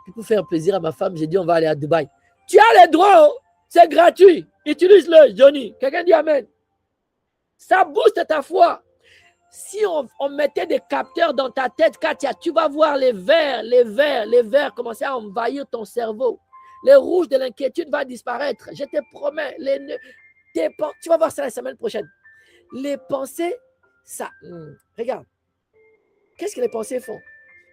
Puis pour faire plaisir à ma femme, j'ai dit on va aller à Dubaï. Tu as les droits, c'est gratuit. Utilise-le, Johnny. Quelqu'un dit Amen. Ça booste ta foi. Si on mettait des capteurs dans ta tête, Katia, tu vas voir les verts commencer à envahir ton cerveau. Les rouges de l'inquiétude vont disparaître. Je te promets. Tu vas voir ça la semaine prochaine. Les pensées, ça. Regarde. Qu'est-ce que les pensées font?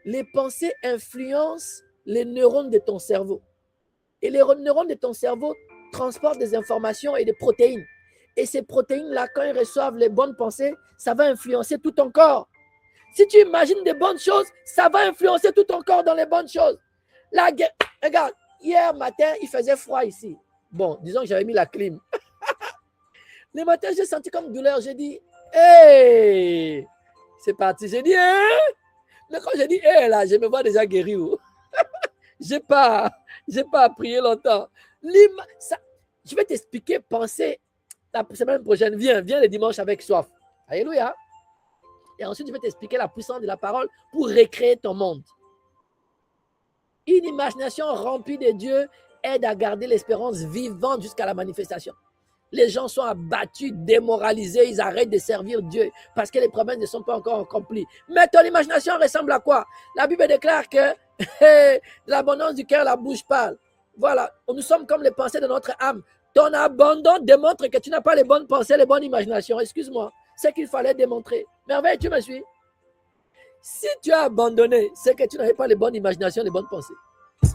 Les pensées influencent les neurones de ton cerveau. Et les neurones de ton cerveau transportent des informations et des protéines. Et ces protéines-là, quand ils reçoivent les bonnes pensées, ça va influencer tout ton corps. Si tu imagines des bonnes choses, ça va influencer tout ton corps dans les bonnes choses. Regarde, hier matin, il faisait froid ici. Bon, disons que j'avais mis la clim. Le matin, j'ai senti comme douleur. J'ai dit, hey, c'est parti. J'ai dit, hein? Mais quand j'ai dit, hey, là, je me vois déjà guéri. Je n'ai pas prié longtemps. Je vais t'expliquer, penser la semaine prochaine. Viens le dimanche avec soif. Alléluia. Et ensuite, je vais t'expliquer la puissance de la parole pour recréer ton monde. Une imagination remplie de Dieu aide à garder l'espérance vivante jusqu'à la manifestation. Les gens sont abattus, démoralisés, ils arrêtent de servir Dieu parce que les promesses ne sont pas encore accomplies. Mais ton imagination ressemble à quoi? La Bible déclare que l'abondance du cœur, la bouche parle. Voilà, nous sommes comme les pensées de notre âme. Ton abandon démontre que tu n'as pas les bonnes pensées, les bonnes imaginations. Excuse-moi, c'est qu'il fallait démontrer. Merveille, tu me suis? Si tu as abandonné, c'est que tu n'avais pas les bonnes imaginations, les bonnes pensées.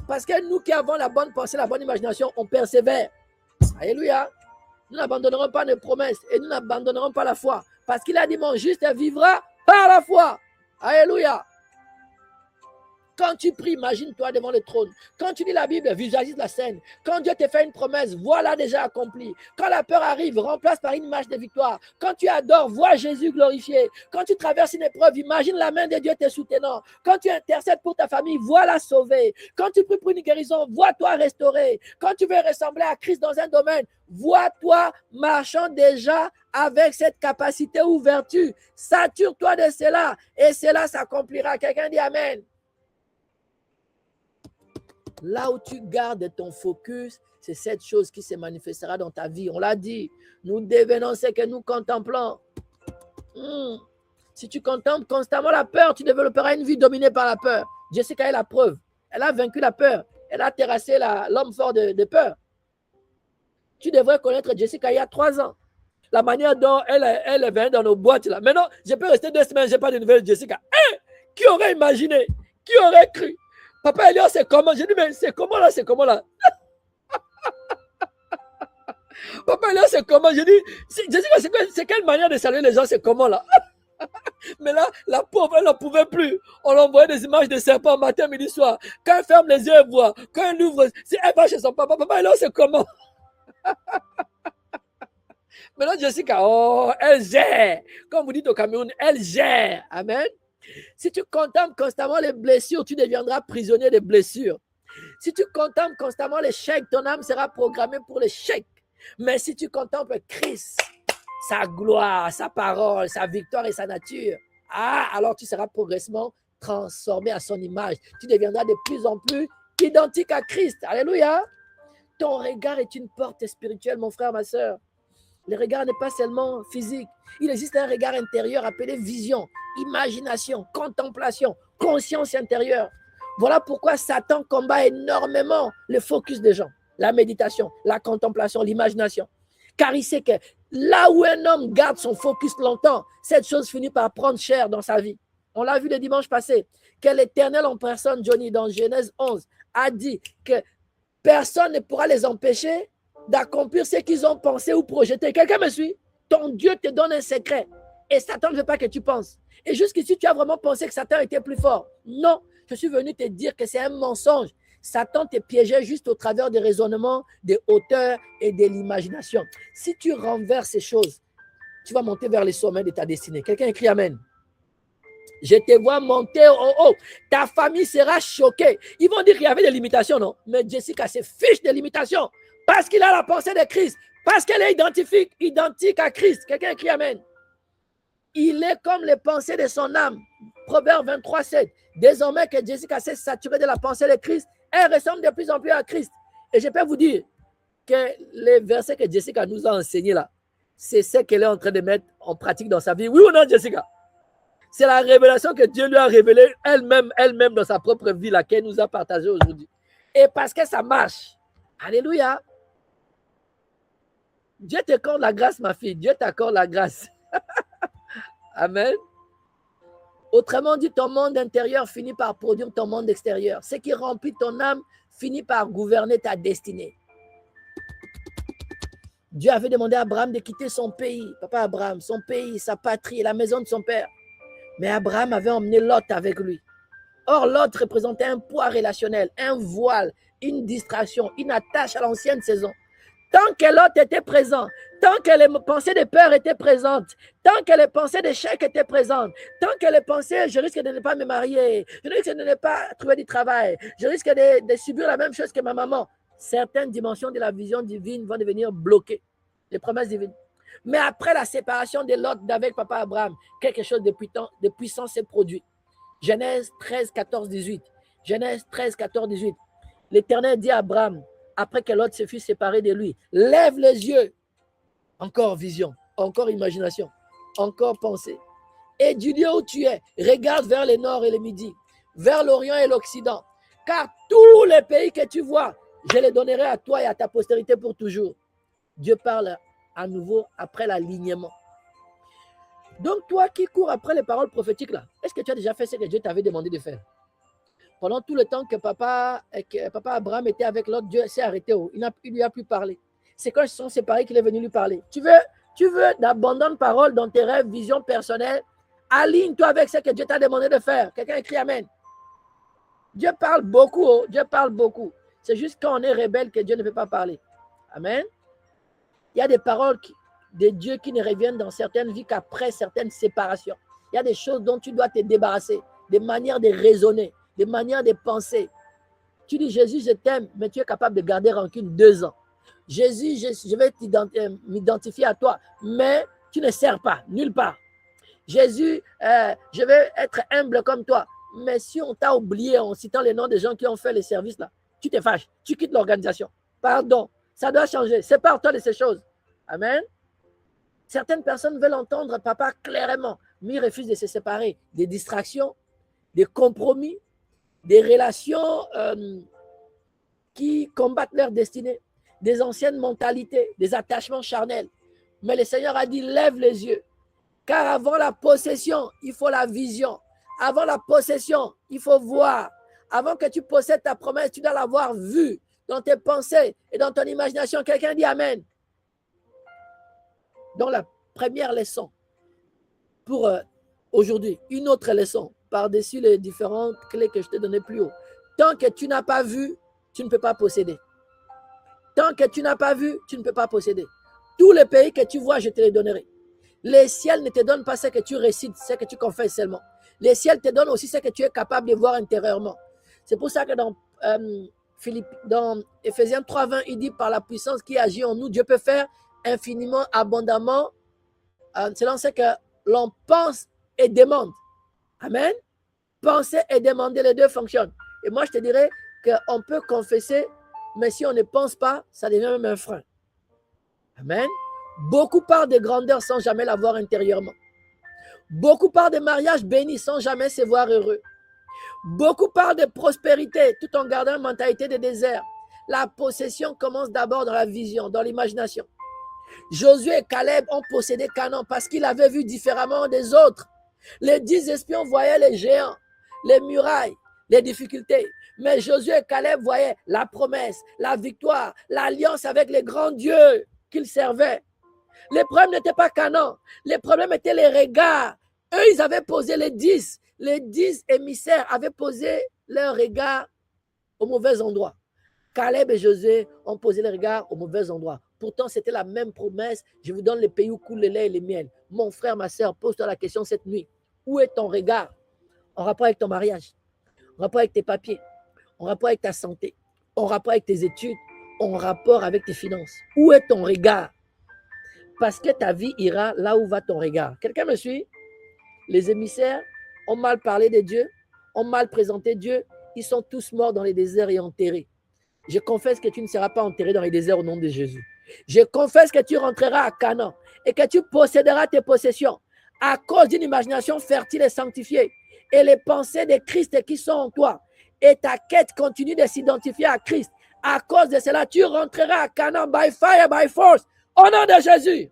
Parce que nous qui avons la bonne pensée, la bonne imagination, on persévère. Alléluia. Nous n'abandonnerons pas nos promesses et nous n'abandonnerons pas la foi. Parce qu'il a dit, mon juste vivra par la foi. Alléluia. Quand tu pries, imagine-toi devant le trône. Quand tu lis la Bible, visualise la scène. Quand Dieu te fait une promesse, voilà déjà accompli. Quand la peur arrive, remplace par une image de victoire. Quand tu adores, vois Jésus glorifié. Quand tu traverses une épreuve, imagine la main de Dieu te soutenant. Quand tu intercèdes pour ta famille, vois-la sauvée. Quand tu pries pour une guérison, vois-toi restauré. Quand tu veux ressembler à Christ dans un domaine, vois-toi marchant déjà avec cette capacité ou vertu. Sature-toi de cela et cela s'accomplira. Quelqu'un dit Amen. Là où tu gardes ton focus, c'est cette chose qui se manifestera dans ta vie. On l'a dit, nous devenons ce que nous contemplons. Si tu contemples constamment la peur, tu développeras une vie dominée par la peur. Jessica est la preuve. Elle a vaincu la peur. Elle a terrassé l'homme fort de peur. Tu devrais connaître Jessica il y a 3 ans. La manière dont elle vient dans nos boîtes là. Maintenant, je peux rester 2 semaines, je n'ai pas de nouvelles de Jessica. Qui aurait imaginé? Qui aurait cru? Papa Elias, c'est comment? J'ai dit, mais c'est comment là? C'est comment là? Papa Elias, c'est comment? J'ai dit, Jessica, c'est quelle manière de saluer les gens? C'est comment là? Mais là, la pauvre, elle n'en pouvait plus. On l'envoyait des images de serpents matin, midi, soir. Quand elle ferme les yeux, elle voit. Quand elle ouvre, elle va chez son papa. Papa Elias, c'est comment? Maintenant, Jessica, elle gère. Comme vous dites au Cameroun, elle gère. Amen. Si tu contemples constamment les blessures, tu deviendras prisonnier des blessures. Si tu contemples constamment l'échec, ton âme sera programmée pour l'échec. Mais si tu contemples Christ, sa gloire, sa parole, sa victoire et sa nature, alors tu seras progressivement transformé à son image. Tu deviendras de plus en plus identique à Christ. Alléluia. Ton regard est une porte spirituelle, mon frère, ma soeur. Le regard n'est pas seulement physique. Il existe un regard intérieur appelé vision, imagination, contemplation, conscience intérieure. Voilà pourquoi Satan combat énormément le focus des gens, la méditation, la contemplation, l'imagination. Car il sait que là où un homme garde son focus longtemps, cette chose finit par prendre cher dans sa vie. On l'a vu le dimanche passé, que l'Éternel en personne, Johnny, dans Genèse 11, a dit que personne ne pourra les empêcher d'accomplir ce qu'ils ont pensé ou projeté. Quelqu'un me suit? Ton Dieu te donne un secret et Satan ne veut pas que tu penses. Et jusqu'ici, tu as vraiment pensé que Satan était plus fort. Non, je suis venu te dire que c'est un mensonge. Satan te piégeait juste au travers des raisonnements, des hauteurs et de l'imagination. Si tu renverses ces choses, tu vas monter vers les sommets de ta destinée. Quelqu'un écrit Amen. Je te vois monter au haut. Ta famille sera choquée. Ils vont dire qu'il y avait des limitations, non? Mais Jessica se fiche des limitations parce qu'il a la pensée de Christ, parce qu'elle est identique à Christ. Quelqu'un écrit Amen. Il est comme les pensées de son âme. Proverbe 23, 7. Désormais que Jessica s'est saturée de la pensée de Christ, elle ressemble de plus en plus à Christ. Et je peux vous dire que les versets que Jessica nous a enseignés là, c'est ce qu'elle est en train de mettre en pratique dans sa vie. Oui ou non, Jessica? C'est la révélation que Dieu lui a révélée elle-même dans sa propre vie, laquelle nous a partagée aujourd'hui. Et parce que ça marche. Alléluia. Dieu t'accorde la grâce, ma fille. Dieu t'accorde la grâce. Amen. Autrement dit, ton monde intérieur finit par produire ton monde extérieur. Ce qui remplit ton âme finit par gouverner ta destinée. Dieu avait demandé à Abraham de quitter son pays, papa Abraham, son pays, sa patrie, la maison de son père. Mais Abraham avait emmené Lot avec lui. Or, Lot représentait un poids relationnel, un voile, une distraction, une attache à l'ancienne saison. Tant que Lot était présent, tant que les pensées de peur étaient présentes, tant que les pensées d'échec étaient présentes, tant que les pensées, je risque de ne pas me marier, je risque de ne pas trouver du travail, je risque de subir la même chose que ma maman, certaines dimensions de la vision divine vont devenir bloquées, les promesses divines. Mais après la séparation de Lot d'avec papa Abraham, quelque chose de puissant s'est produit. Genèse 13, 14, 18. Genèse 13, 14, 18. L'Éternel dit à Abraham, après que Lot se fut séparé de lui, lève les yeux. Encore vision, encore imagination, encore pensée. Et du lieu où tu es, regarde vers le nord et le midi, vers l'Orient et l'Occident. Car tous les pays que tu vois, je les donnerai à toi et à ta postérité pour toujours. Dieu parle à nouveau après l'alignement. Donc toi qui cours après les paroles prophétiques là, est-ce que tu as déjà fait ce que Dieu t'avait demandé de faire? Pendant tout le temps que papa Abraham était avec l'autre, Dieu s'est arrêté. Il lui a plus parlé. C'est quand ils se sont séparés qu'il est venu lui parler. Tu veux d'abondantes paroles dans tes rêves, visions personnelles. Aligne-toi avec ce que Dieu t'a demandé de faire. Quelqu'un écrit Amen. Dieu parle beaucoup. Oh, Dieu parle beaucoup. C'est juste quand on est rebelle que Dieu ne peut pas parler. Amen. Il y a des paroles de Dieu qui ne reviennent dans certaines vies qu'après certaines séparations. Il y a des choses dont tu dois te débarrasser, des manières de raisonner, des manières de penser. Tu dis, Jésus, je t'aime, mais tu es capable de garder rancune 2 ans. Jésus, je vais m'identifier à toi, mais tu ne sers pas, nulle part. Jésus, je vais être humble comme toi, mais si on t'a oublié en citant les noms des gens qui ont fait les services là, tu te fâches, tu quittes l'organisation. Pardon, ça doit changer. Sépare-toi de ces choses. Amen. Certaines personnes veulent entendre papa clairement, mais ils refusent de se séparer. Des distractions, des compromis, des relations qui combattent leur destinée, des anciennes mentalités, des attachements charnels. Mais le Seigneur a dit, lève les yeux. Car avant la possession, il faut la vision. Avant la possession, il faut voir. Avant que tu possèdes ta promesse, tu dois l'avoir vue dans tes pensées et dans ton imagination. Quelqu'un dit Amen. Dans la première leçon pour aujourd'hui, une autre leçon par-dessus les différentes clés que je t'ai données plus haut. Tant que tu n'as pas vu, tu ne peux pas posséder. Tant que tu n'as pas vu, tu ne peux pas posséder. Tous les pays que tu vois, je te les donnerai. Les ciels ne te donnent pas ce que tu récites, ce que tu confesses seulement. Les ciels te donnent aussi ce que tu es capable de voir intérieurement. C'est pour ça que dans Ephésiens 3:20, il dit par la puissance qui agit en nous, Dieu peut faire infiniment, abondamment, selon ce que l'on pense et demande. Amen. Penser et demander, les deux fonctionnent. Et moi, je te dirais qu'on peut confesser, mais si on ne pense pas, ça devient même un frein. Amen. Beaucoup parlent de grandeur sans jamais l'avoir intérieurement. Beaucoup parlent de mariage béni sans jamais se voir heureux. Beaucoup parlent de prospérité tout en gardant une mentalité de désert. La possession commence d'abord dans la vision, dans l'imagination. Josué et Caleb ont possédé Canaan parce qu'ils avaient vu différemment des autres. Les 10 espions voyaient les géants, les murailles, les difficultés. Mais Josué et Caleb voyaient la promesse, la victoire, l'alliance avec les grands dieux qu'ils servaient. Les problèmes n'étaient pas Canaan. Les problèmes étaient les regards. Eux, ils avaient posé les 10. Les 10 émissaires avaient posé leurs regards au mauvais endroit. Caleb et Josué ont posé les regards au mauvais endroit. Pourtant, c'était la même promesse. Je vous donne les pays où coule le lait et le miel. Mon frère, ma soeur, pose-toi la question cette nuit. Où est ton regard? En rapport avec ton mariage, en rapport avec tes papiers, en rapport avec ta santé, en rapport avec tes études, en rapport avec tes finances. Où est ton regard? Parce que ta vie ira là où va ton regard. Quelqu'un me suit? Les émissaires ont mal parlé de Dieu, ont mal présenté Dieu. Ils sont tous morts dans les déserts et enterrés. Je confesse que tu ne seras pas enterré dans les déserts au nom de Jésus. Je confesse que tu rentreras à Canaan et que tu posséderas tes possessions à cause d'une imagination fertile et sanctifiée et les pensées de Christ qui sont en toi. Et ta quête continue de s'identifier à Christ. À cause de cela, tu rentreras à Canaan by fire, by force, au nom de Jésus.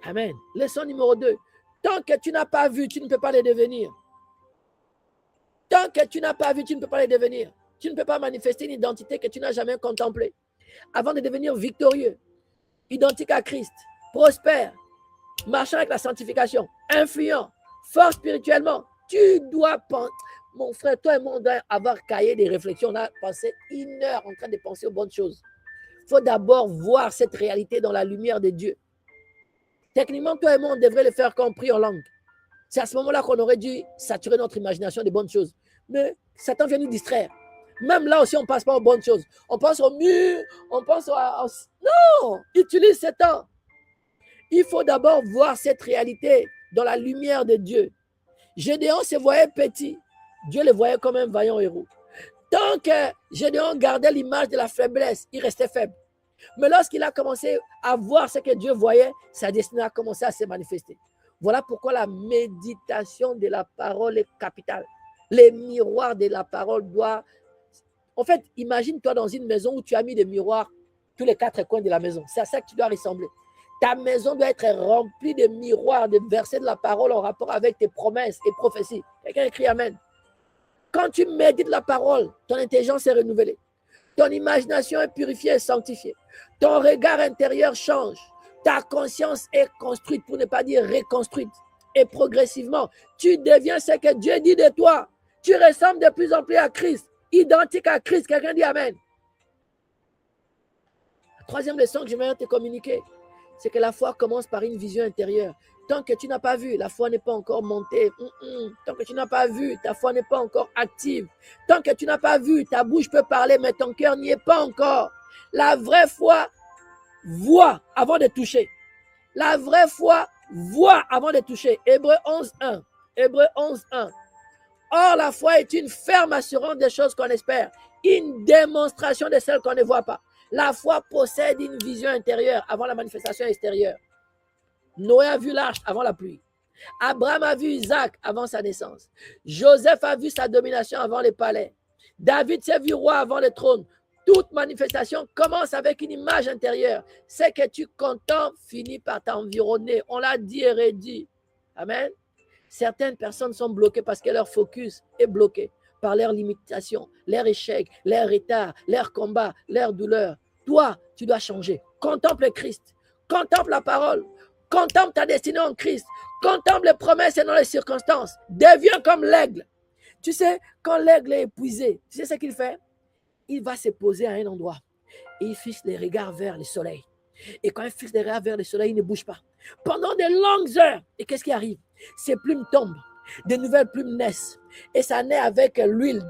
Amen. Leçon numéro 2. Tant que tu n'as pas vu, tu ne peux pas les devenir. Tant que tu n'as pas vu, tu ne peux pas les devenir. Tu ne peux pas manifester une identité que tu n'as jamais contemplée. Avant de devenir victorieux, identique à Christ, prospère, marchant avec la sanctification, influent, fort spirituellement, tu dois penser. Mon frère, toi et moi, on doit avoir cahier des réflexions. On a passé 1 heure en train de penser aux bonnes choses. Il faut d'abord voir cette réalité dans la lumière de Dieu. Techniquement, toi et moi, on devrait le faire comme prie en langue. C'est à ce moment-là qu'on aurait dû saturer notre imagination des bonnes choses. Mais Satan vient nous distraire. Même là aussi, on ne passe pas aux bonnes choses. On pense au mur, on pense Non, utilise ce temps. Il faut d'abord voir cette réalité dans la lumière de Dieu. Gédéon se voyait petit. Dieu le voyait comme un vaillant héros. Tant que Gédéon gardait l'image de la faiblesse, il restait faible. Mais lorsqu'il a commencé à voir ce que Dieu voyait, sa destinée a commencé à se manifester. Voilà pourquoi la méditation de la parole est capitale. Les miroirs de la parole doivent... En fait, imagine-toi dans une maison où tu as mis des miroirs tous les 4 coins de la maison. C'est à ça que tu dois ressembler. Ta maison doit être remplie de miroirs, de versets de la parole en rapport avec tes promesses et prophéties. Quelqu'un écrit Amen. Quand tu médites la parole, ton intelligence est renouvelée. Ton imagination est purifiée et sanctifiée. Ton regard intérieur change. Ta conscience est construite, pour ne pas dire reconstruite. Et progressivement, tu deviens ce que Dieu dit de toi. Tu ressembles de plus en plus à Christ, identique à Christ. Quelqu'un dit Amen. La troisième leçon que j'aimerais te communiquer, c'est que la foi commence par une vision intérieure. Tant que tu n'as pas vu, la foi n'est pas encore montée. Tant que tu n'as pas vu, ta foi n'est pas encore active. Tant que tu n'as pas vu, ta bouche peut parler, mais ton cœur n'y est pas encore. La vraie foi voit avant de toucher. La vraie foi voit avant de toucher. Hébreux 11.1. Hébreux 11.1. Or, la foi est une ferme assurance des choses qu'on espère, une démonstration de celles qu'on ne voit pas. La foi possède une vision intérieure avant la manifestation extérieure. Noé a vu l'arche avant la pluie. Abraham a vu Isaac avant sa naissance. Joseph a vu sa domination avant les palais. David s'est vu roi avant le trône. Toute manifestation commence avec une image intérieure. Ce que tu contemples finit par t'environner. On l'a dit et redit. Amen. Certaines personnes sont bloquées parce que leur focus est bloqué par leurs limitations, leurs échecs, leurs retards, leurs combats, leurs douleurs. Toi, tu dois changer. Contemple Christ. Contemple la parole. Contemple ta destinée en Christ. Contemple les promesses et non les circonstances. Deviens comme l'aigle. Tu sais, quand l'aigle est épuisé, tu sais ce qu'il fait? Il va se poser à un endroit et il fixe les regards vers le soleil. Et quand il fixe les regards vers le soleil, il ne bouge pas. Pendant de longues heures. Et qu'est-ce qui arrive? Ses plumes tombent. De nouvelles plumes naissent. Et ça naît avec l'huile.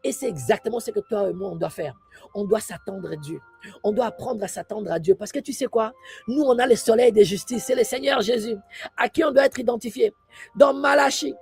Et c'est exactement ce que toi et moi, on doit faire. On doit s'attendre à Dieu. On doit apprendre à s'attendre à Dieu. Parce que tu sais quoi? Nous, on a le soleil de justice. C'est le Seigneur Jésus à qui on doit être identifié. Dans Malachie,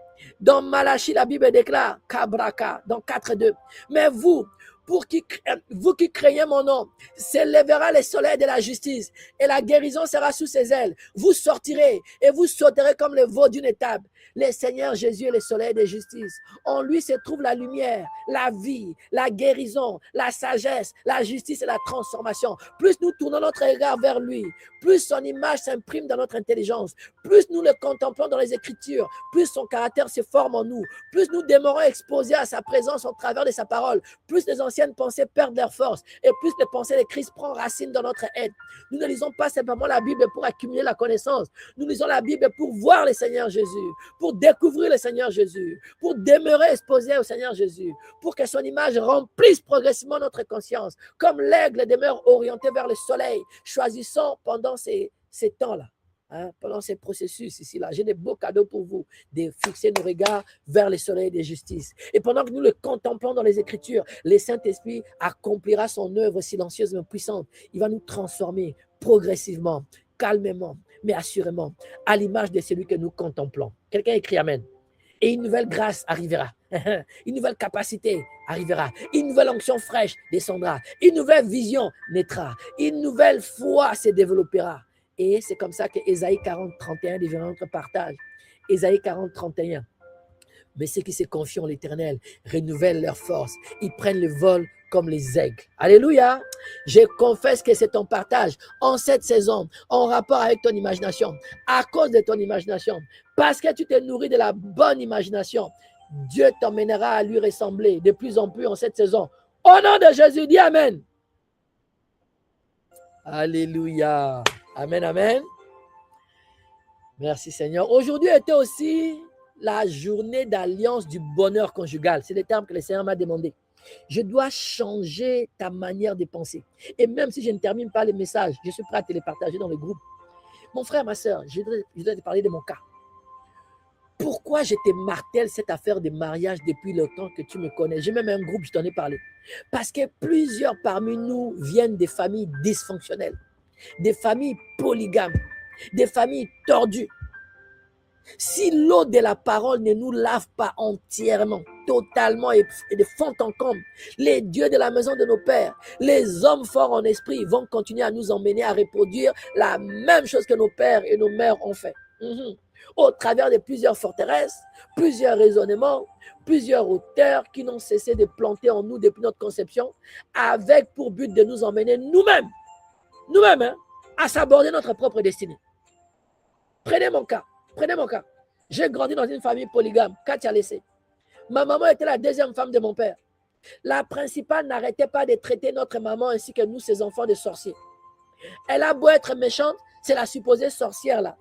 la Bible déclare, Kabraka, dans 4.2. Mais vous, vous qui craignez mon nom, s'élèvera les soleils de la justice et la guérison sera sous ses ailes. Vous sortirez et vous sauterez comme le veau d'une étable. Le Seigneur Jésus est le soleil de justice. En lui se trouve la lumière, la vie, la guérison, la sagesse, la justice et la transformation. Plus nous tournons notre regard vers lui, plus son image s'imprime dans notre intelligence, plus nous le contemplons dans les Écritures, plus son caractère se forme en nous, plus nous demeurons exposés à sa présence au travers de sa parole, plus les anciennes pensées perdent leur force et plus les pensées de Christ prennent racine dans notre être. Nous ne lisons pas simplement la Bible pour accumuler la connaissance, nous lisons la Bible pour voir le Seigneur Jésus, pour découvrir le Seigneur Jésus, pour demeurer exposé au Seigneur Jésus, pour que son image remplisse progressivement notre conscience, comme l'aigle demeure orienté vers le soleil. Choisissons pendant ces temps-là, pendant ces processus ici-là, j'ai des beaux cadeaux pour vous, de fixer nos regards vers le soleil de justice. Et pendant que nous le contemplons dans les Écritures, le Saint-Esprit accomplira son œuvre silencieuse mais puissante. Il va nous transformer progressivement, calmement, mais assurément, à l'image de celui que nous contemplons. Quelqu'un écrit Amen. Et une nouvelle grâce arrivera. Une nouvelle capacité arrivera. Une nouvelle onction fraîche descendra. Une nouvelle vision naîtra. Une nouvelle foi se développera. Et c'est comme ça que Ésaïe 40, 31 devient notre partage. Ésaïe 40, 31. Mais ceux qui se confient en l'Éternel renouvellent leur force. Ils prennent le vol comme les aigles. Alléluia. Je confesse que c'est ton partage en cette saison, en rapport avec ton imagination, à cause de ton imagination. Parce que tu te nourris de la bonne imagination, Dieu t'emmènera à lui ressembler de plus en plus en cette saison. Au nom de Jésus, dis Amen. Alléluia. Amen, amen. Merci Seigneur. Aujourd'hui était aussi la journée d'alliance du bonheur conjugal. C'est le terme que le Seigneur m'a demandé. Je dois changer ta manière de penser. Et même si je ne termine pas les messages, je suis prêt à te les partager dans le groupe. Mon frère, ma soeur, je dois te parler de mon cas. Pourquoi je te martèle cette affaire de mariage depuis le temps que tu me connais? J'ai même un groupe, je t'en ai parlé. Parce que plusieurs parmi nous viennent des familles dysfonctionnelles, des familles polygames, des familles tordues. Si l'eau de la parole ne nous lave pas entièrement, totalement et de fond en comble, les dieux de la maison de nos pères, les hommes forts en esprit vont continuer à nous emmener à reproduire la même chose que nos pères et nos mères ont fait. Au travers de plusieurs forteresses, plusieurs raisonnements, plusieurs auteurs qui n'ont cessé de planter en nous depuis notre conception, avec pour but de nous emmener nous-mêmes, à s'aborder notre propre destinée. Prenez mon cas. J'ai grandi dans une famille polygame, Katia laissé. Ma maman était la deuxième femme de mon père. La principale n'arrêtait pas de traiter notre maman ainsi que nous, ses enfants, de sorciers. Elle a beau être méchante, c'est la supposée sorcière là.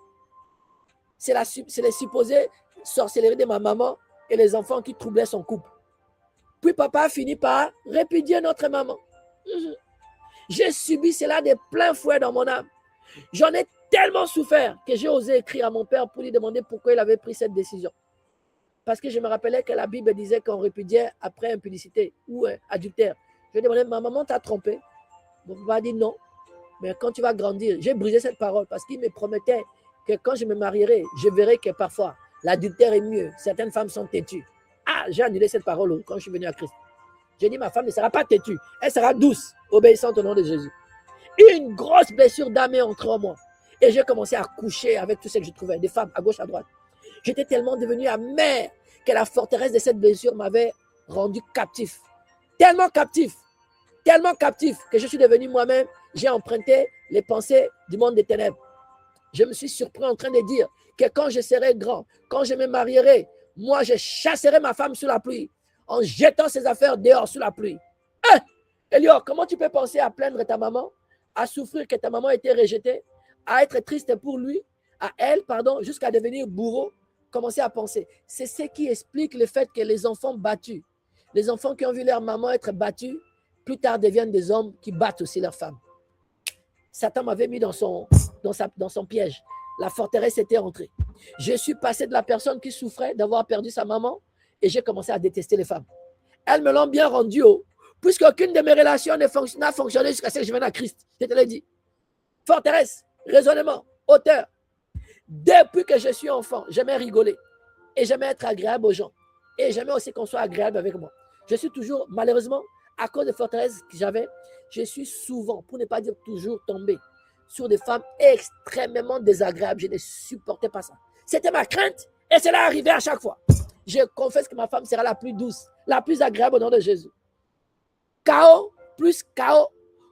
C'est les supposées sorcelleries de ma maman et les enfants qui troublaient son couple. Puis papa a fini par répudier notre maman. J'ai subi cela de plein fouet dans mon âme. J'en ai tellement souffert que j'ai osé écrire à mon père pour lui demander pourquoi il avait pris cette décision. Parce que je me rappelais que la Bible disait qu'on répudiait après impudicité ou adultère. Je lui ai demandé, ma maman t'a trompé? Mon papa a dit non. Mais quand tu vas grandir, j'ai brisé cette parole parce qu'il me promettait que quand je me marierai, je verrai que parfois l'adultère est mieux. Certaines femmes sont têtues. Ah, j'ai annulé cette parole quand je suis venu à Christ. J'ai dit, ma femme ne sera pas têtue. Elle sera douce, obéissante au nom de Jésus. Une grosse blessure d'âme est entrée en moi. Et j'ai commencé à coucher avec tout ce que je trouvais, des femmes à gauche, à droite. J'étais tellement devenu amer que la forteresse de cette blessure m'avait rendu captif. Tellement captif que je suis devenu moi-même, j'ai emprunté les pensées du monde des ténèbres. Je me suis surpris en train de dire que quand je serai grand, quand je me marierai, moi je chasserai ma femme sous la pluie, en jetant ses affaires dehors sous la pluie. Elior, comment tu peux penser à plaindre ta maman, à souffrir que ta maman ait été rejetée, à être triste pour lui, à elle, jusqu'à devenir bourreau? Commencer à penser. C'est ce qui explique le fait que les enfants battus, les enfants qui ont vu leur maman être battus, plus tard deviennent des hommes qui battent aussi leurs femmes. Satan m'avait mis dans son piège. La forteresse était entrée. Je suis passé de la personne qui souffrait d'avoir perdu sa maman et j'ai commencé à détester les femmes. Elles me l'ont bien rendu haut, puisqu'aucune de mes relations n'a fonctionné jusqu'à ce que je vienne à Christ. Je te l'ai dit. Forteresse, raisonnement, hauteur. Depuis que je suis enfant, j'aimais rigoler et j'aimais être agréable aux gens et j'aimais aussi qu'on soit agréable avec moi. Je suis toujours, malheureusement, à cause des forteresses que j'avais, je suis souvent, pour ne pas dire toujours, tombé sur des femmes extrêmement désagréables. Je ne supportais pas ça. C'était ma crainte et cela arrivait à chaque fois. Je confesse que ma femme sera la plus douce, la plus agréable au nom de Jésus. Chaos plus chaos,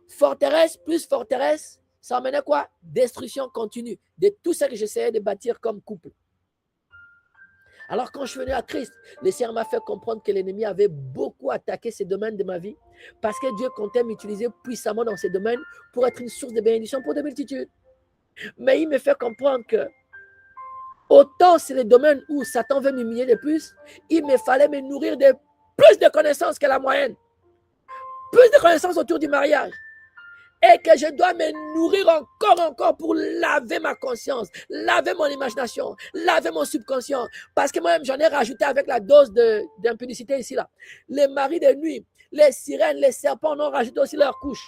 forteresse plus forteresse, ça emmenait quoi? Destruction continue de tout ce que j'essayais de bâtir comme couple. Alors quand je suis venu à Christ, le Seigneur m'a fait comprendre que l'ennemi avait beaucoup attaqué ces domaines de ma vie parce que Dieu comptait m'utiliser puissamment dans ces domaines pour être une source de bénédiction pour des multitudes. Mais il me fait comprendre que autant c'est les domaines où Satan veut m'humilier de plus, il me fallait me nourrir de plus de connaissances que la moyenne. Plus de connaissances autour du mariage. Et que je dois me nourrir encore pour laver ma conscience, laver mon imagination, laver mon subconscient. Parce que moi-même, j'en ai rajouté avec la dose d'impudicité ici, là. Les maris de nuit, les sirènes, les serpents en ont rajouté aussi leur couche.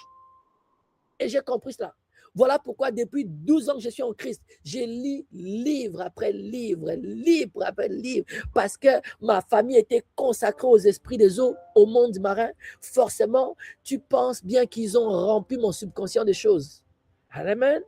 Et j'ai compris cela. Voilà pourquoi depuis 12 ans que je suis en Christ, je lis livre après livre, livre après livre, parce que ma famille était consacrée aux esprits des eaux, au monde marin. Forcément, tu penses bien qu'ils ont rempli mon subconscient des choses. Amen.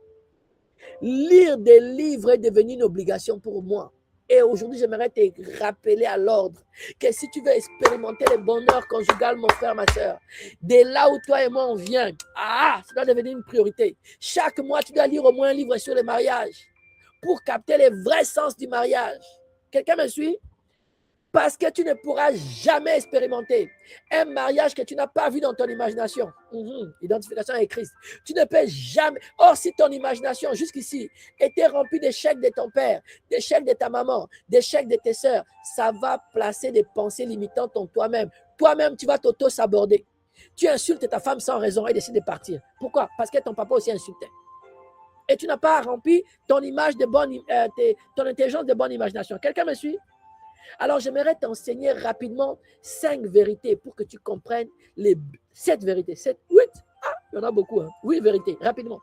Lire des livres est devenu une obligation pour moi. Et aujourd'hui, j'aimerais te rappeler à l'ordre que si tu veux expérimenter le bonheur conjugal, mon frère, ma soeur, de là où toi et moi on vient, ça doit devenir une priorité. Chaque mois, tu dois lire au moins un livre sur le mariage pour capter les vrais sens du mariage. Quelqu'un me suit? Parce que tu ne pourras jamais expérimenter un mariage que tu n'as pas vu dans ton imagination. Identification avec Christ. Tu ne peux jamais. Or, si ton imagination jusqu'ici était remplie d'échecs de ton père, d'échecs de ta maman, d'échecs de tes sœurs, ça va placer des pensées limitantes en toi-même. Toi-même, tu vas t'auto-saborder. Tu insultes ta femme sans raison et décides de partir. Pourquoi? Parce que ton papa aussi insultait. Et tu n'as pas rempli ton image de bonne, ton intelligence de bonne imagination. Quelqu'un me suit? Alors, j'aimerais t'enseigner rapidement 5 vérités pour que tu comprennes les 7 vérités. 7, 8, il y en a beaucoup. 8 vérités, rapidement,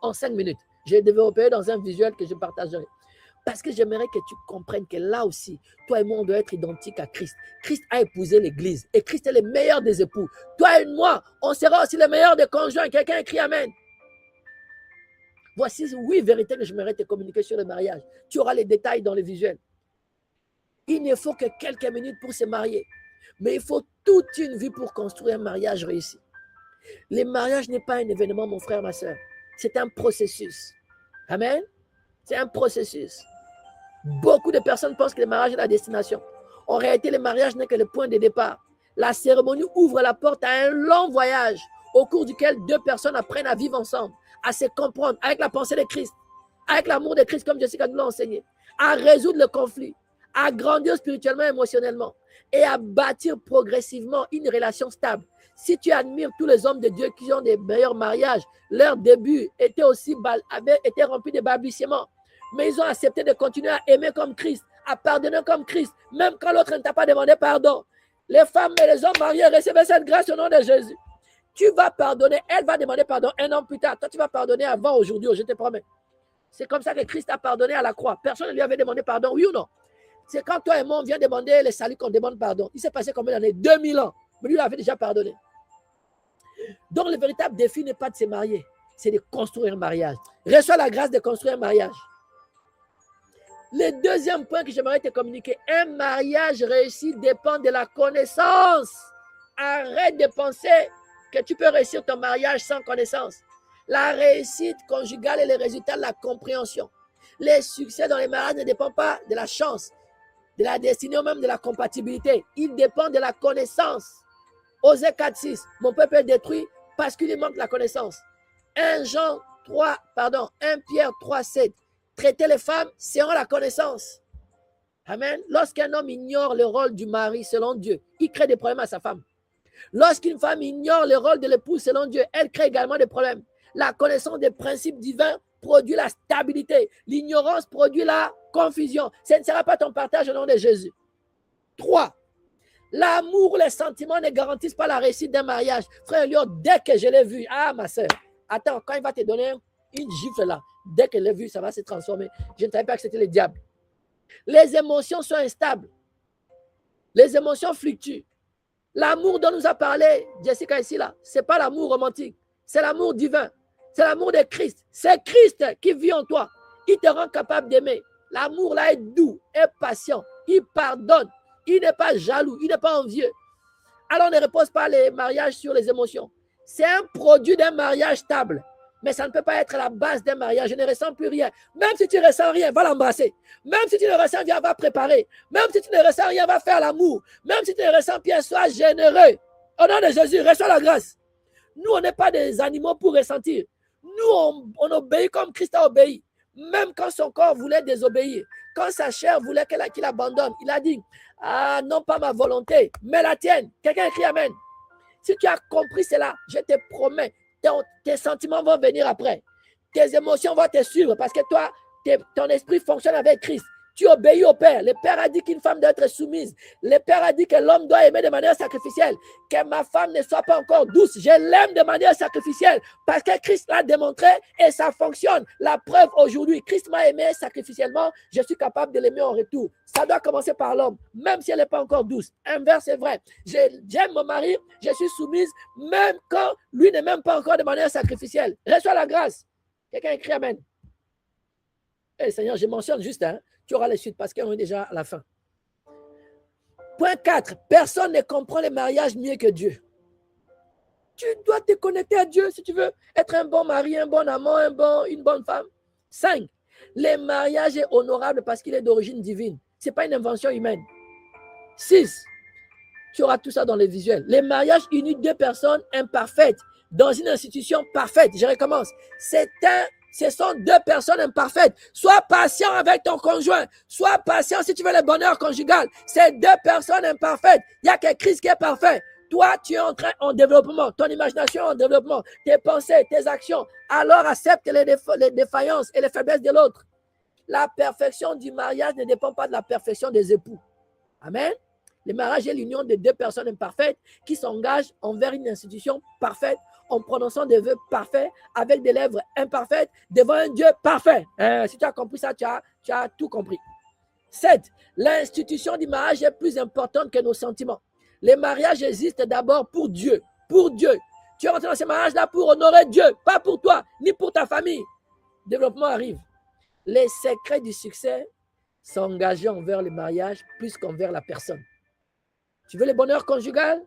en 5 minutes. Je vais développer dans un visuel que je partagerai. Parce que j'aimerais que tu comprennes que là aussi, toi et moi, on doit être identiques à Christ. Christ a épousé l'Église et Christ est le meilleur des époux. Toi et moi, on sera aussi le meilleur des conjoints. Quelqu'un écrit Amen. Voici 8 vérités que j'aimerais te communiquer sur le mariage. Tu auras les détails dans le visuel. Il ne faut que quelques minutes pour se marier. Mais il faut toute une vie pour construire un mariage réussi. Le mariage n'est pas un événement, mon frère, ma soeur. C'est un processus. Amen. C'est un processus. Beaucoup de personnes pensent que le mariage est la destination. En réalité, le mariage n'est que le point de départ. La cérémonie ouvre la porte à un long voyage au cours duquel 2 personnes apprennent à vivre ensemble, à se comprendre avec la pensée de Christ, avec l'amour de Christ, comme Jessica nous l'a enseigné, à résoudre le conflit, à grandir spirituellement et émotionnellement et à bâtir progressivement une relation stable. Si tu admires tous les hommes de Dieu qui ont des meilleurs mariages, leur début était rempli de balbutiements. Mais ils ont accepté de continuer à aimer comme Christ, à pardonner comme Christ, même quand l'autre ne t'a pas demandé pardon. Les femmes et les hommes mariés recevaient cette grâce au nom de Jésus. Tu vas pardonner, elle va demander pardon 1 an plus tard. Toi, tu vas pardonner avant aujourd'hui, je te promets. C'est comme ça que Christ a pardonné à la croix. Personne ne lui avait demandé pardon, oui ou non? C'est quand toi et moi, on vient demander le salut qu'on demande pardon. Il s'est passé combien d'années? 2000 ans. Mais lui, il avait déjà pardonné. Donc, le véritable défi n'est pas de se marier, c'est de construire un mariage. Reçois la grâce de construire un mariage. Le deuxième point que j'aimerais te communiquer, un mariage réussi dépend de la connaissance. Arrête de penser que tu peux réussir ton mariage sans connaissance. La réussite conjugale est le résultat de la compréhension. Les succès dans les mariages ne dépendent pas de la chance, de la destinée ou même de la compatibilité. Il dépend de la connaissance. Osée 4,6, mon peuple est détruit parce qu'il lui manque la connaissance. 1 Pierre 3,7, traiter les femmes selon la connaissance. Amen. Lorsqu'un homme ignore le rôle du mari selon Dieu, il crée des problèmes à sa femme. Lorsqu'une femme ignore le rôle de l'épouse selon Dieu, elle crée également des problèmes. La connaissance des principes divins produit la stabilité. L'ignorance produit la confusion. Ce ne sera pas ton partage au nom de Jésus. 3. L'amour, les sentiments ne garantissent pas la réussite d'un mariage. Frère Léon, dès que je l'ai vu, ma soeur, attends, quand il va te donner une gifle là, dès que je l'ai vu, ça va se transformer. Je ne savais pas que c'était le diable. Les émotions sont instables. Les émotions fluctuent. L'amour dont nous a parlé Jessica ici, là, ce n'est pas l'amour romantique, c'est l'amour divin, c'est l'amour de Christ. C'est Christ qui vit en toi. Il te rend capable d'aimer. L'amour là est doux, est patient, il pardonne, il n'est pas jaloux, il n'est pas envieux. Alors on ne repose pas les mariages sur les émotions. C'est un produit d'un mariage stable. Mais ça ne peut pas être la base d'un mariage. Je ne ressens plus rien. Même si tu ne ressens rien, va l'embrasser. Même si tu ne ressens rien, va préparer. Même si tu ne ressens rien, va faire l'amour. Même si tu ne ressens rien, sois généreux. Au nom de Jésus, reçois la grâce. Nous, on n'est pas des animaux pour ressentir. Nous, on obéit comme Christ a obéi. Même quand son corps voulait désobéir. Quand sa chair voulait qu'il abandonne. Il a dit, ah, non pas ma volonté, mais la tienne. Quelqu'un écrit Amen. Si tu as compris cela, je te promets, tes sentiments vont venir après. Tes émotions vont te suivre parce que toi, ton esprit fonctionne avec Christ. Tu obéis au Père. Le Père a dit qu'une femme doit être soumise. Le Père a dit que l'homme doit aimer de manière sacrificielle. Que ma femme ne soit pas encore douce. Je l'aime de manière sacrificielle parce que Christ l'a démontré et ça fonctionne. La preuve aujourd'hui, Christ m'a aimé sacrificiellement. Je suis capable de l'aimer en retour. Ça doit commencer par l'homme, même si elle n'est pas encore douce. Inverse est vrai. J'aime mon mari, je suis soumise, même quand lui ne m'aime pas encore de manière sacrificielle. Reçois la grâce. Quelqu'un écrit Amen. Eh, Seigneur, je mentionne juste, hein. Tu auras les suites parce qu'on est déjà à la fin. Point 4. Personne ne comprend les mariages mieux que Dieu. Tu dois te connecter à Dieu si tu veux être un bon mari, un bon amant, une bonne femme. 5. Le mariage est honorable parce qu'il est d'origine divine. Ce n'est pas une invention humaine. 6. Tu auras tout ça dans les visuels. Les mariages unissent deux personnes imparfaites dans une institution parfaite. Je recommence. Ce sont deux personnes imparfaites. Sois patient avec ton conjoint. Sois patient si tu veux le bonheur conjugal. C'est deux personnes imparfaites. Il n'y a que Christ qui est parfait. Toi, tu es en développement. Ton imagination est en développement. Tes pensées, tes actions. Alors accepte les défaillances et les faiblesses de l'autre. La perfection du mariage ne dépend pas de la perfection des époux. Amen. Le mariage est l'union de deux personnes imparfaites qui s'engagent envers une institution parfaite en prononçant des vœux parfaits avec des lèvres imparfaites devant un Dieu parfait. Si tu as compris ça, tu as tout compris. 7. L'institution du mariage est plus importante que nos sentiments. Les mariages existent d'abord pour Dieu. Pour Dieu. Tu es rentré dans ce mariage-là pour honorer Dieu, pas pour toi, ni pour ta famille. Développement arrive. Les secrets du succès, s'engager envers le mariage plus qu'envers la personne. Tu veux le bonheur conjugal?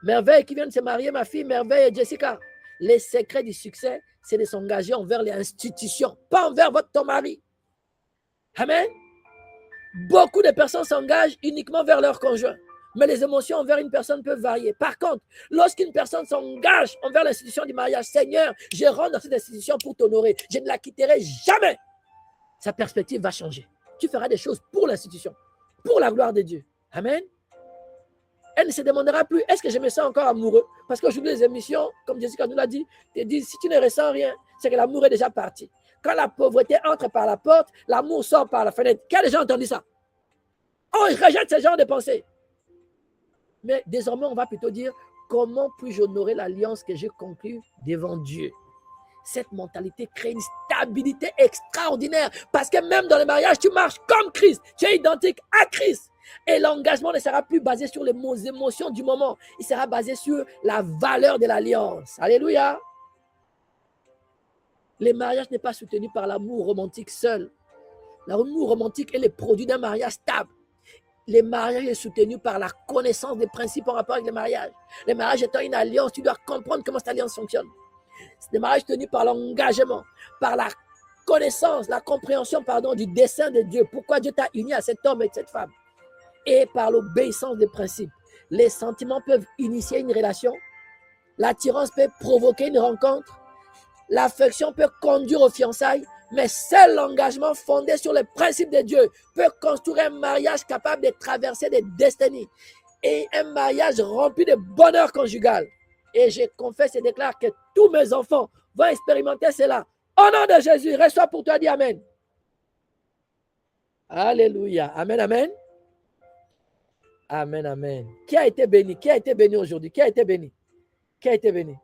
Merveille qui vient de se marier, ma fille, Merveille et Jessica. Les secrets du succès, c'est de s'engager envers les institutions, pas envers ton mari. Amen. Beaucoup de personnes s'engagent uniquement vers leur conjoint. Mais les émotions envers une personne peuvent varier. Par contre, lorsqu'une personne s'engage envers l'institution du mariage, Seigneur, je rentre dans cette institution pour t'honorer. Je ne la quitterai jamais. Sa perspective va changer. Tu feras des choses pour l'institution, pour la gloire de Dieu. Amen. Elle ne se demandera plus, est-ce que je me sens encore amoureux? Parce qu'aujourd'hui, les émissions, comme Jessica nous l'a dit, te disent, si tu ne ressens rien, c'est que l'amour est déjà parti. Quand la pauvreté entre par la porte, l'amour sort par la fenêtre. Qui a déjà entendu ça? Oh, ils rejettent ce genre de pensée. Mais désormais, on va plutôt dire, comment puis-je honorer l'alliance que j'ai conclue devant Dieu? Cette mentalité crée une stabilité extraordinaire parce que même dans le mariage, tu marches comme Christ. Tu es identique à Christ. Et l'engagement ne sera plus basé sur les émotions du moment. Il sera basé sur la valeur de l'alliance. Alléluia. Le mariage n'est pas soutenu par l'amour romantique seul. L'amour romantique est le produit d'un mariage stable. Le mariage est soutenu par la connaissance des principes en rapport avec le mariage. Le mariage étant une alliance, tu dois comprendre comment cette alliance fonctionne. Le mariage tenu par l'engagement, par la connaissance, la compréhension, du dessein de Dieu. Pourquoi Dieu t'a uni à cet homme et cette femme. Et par l'obéissance des principes. Les sentiments peuvent initier une relation. L'attirance peut provoquer une rencontre. L'affection peut conduire aux fiançailles. Mais seul l'engagement fondé sur les principes de Dieu peut construire un mariage capable de traverser des destinées. Et un mariage rempli de bonheur conjugal. Et je confesse et déclare que tous mes enfants vont expérimenter cela. Au nom de Jésus, reçois pour toi, dis Amen. Alléluia. Amen, amen. Amen, amen. Qui a été béni? Qui a été béni aujourd'hui? Qui a été béni? Qui a été béni?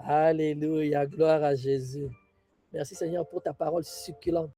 Alléluia. Gloire à Jésus. Merci Seigneur pour ta parole succulente.